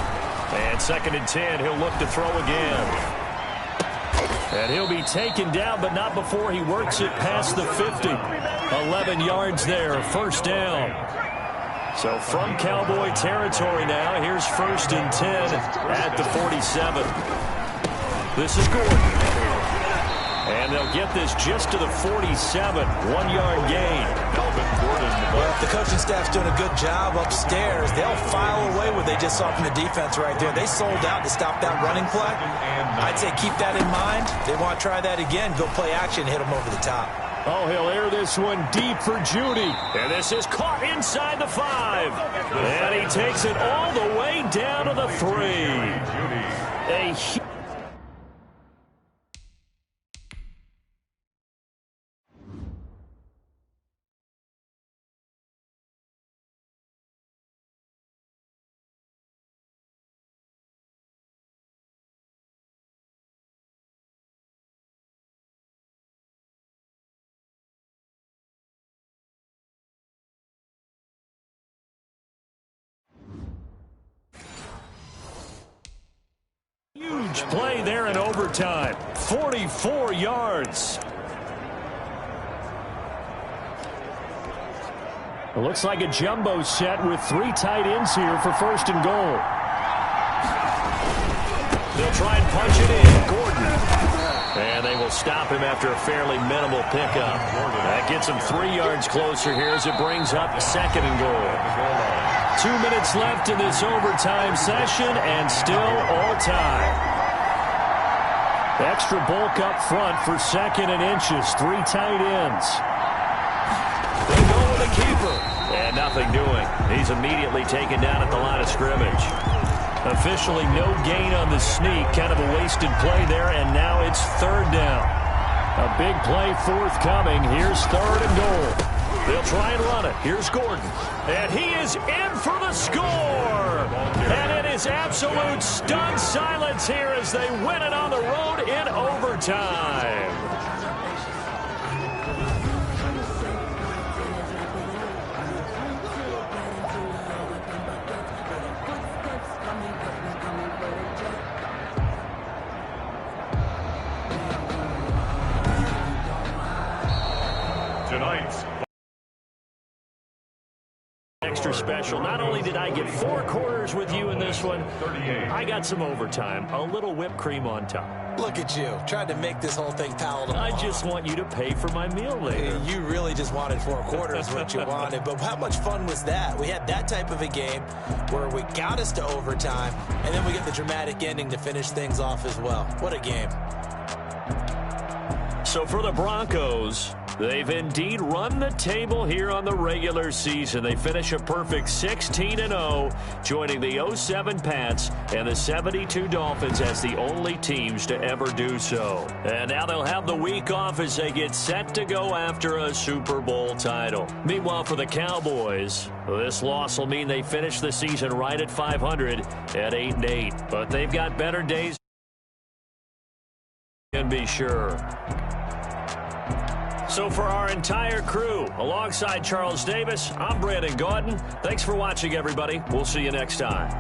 And 2nd and 10, he'll look to throw again. And he'll be taken down, but not before he works it past the 50. 11 yards there, first down. So from Cowboy territory now, here's 1st and 10 at the 47. This is Gordon. And they'll get this just to the 47, 1-yard gain. Well, if the coaching staff's doing a good job upstairs, they'll file away what they just saw from the defense right there. They sold out to stop that running play. I'd say keep that in mind. They want to try that again. Go play action, hit them over the top. Oh, he'll air this one deep for Judy. And this is caught inside the 5. And he takes it all the way down to the 3. Huge play there in overtime. 44 yards. It looks like a jumbo set with 3 tight ends here for 1st and goal. They'll try and punch it in. Gordon. And they will stop him after a fairly minimal pickup. That gets him 3 yards closer here as it brings up 2nd and goal. 2 minutes left in this overtime session, and still all time. Extra bulk up front for 2nd and inches. 3 tight ends. They go with the keeper. And nothing doing. He's immediately taken down at the line of scrimmage. Officially no gain on the sneak. Kind of a wasted play there, and now it's 3rd down. A big play forthcoming. Here's 3rd and goal. They'll try and run it. Here's Gordon. And he is in for the score. And it is absolute stunned silence here as they win it on the road in overtime. Tonight's extra special. Not only did I get 4 quarters with you in this one, I got some overtime. A little whipped cream on top. Look at you. Tried to make this whole thing palatable. I just want you to pay for my meal later. You really just wanted 4 quarters, what you wanted. But how much fun was that? We had that type of a game where we got us to overtime, and then we get the dramatic ending to finish things off as well. What a game. So for the Broncos, they've indeed run the table here on the regular season. They finish a perfect 16-0, joining the 07 Pats and the 72 Dolphins as the only teams to ever do so. And now they'll have the week off as they get set to go after a Super Bowl title. Meanwhile, for the Cowboys, this loss will mean they finish the season right at 500 at 8-8. But they've got better days, can be sure. So for our entire crew, alongside Charles Davis, I'm Brandon Gaudin. Thanks for watching, everybody. We'll see you next time.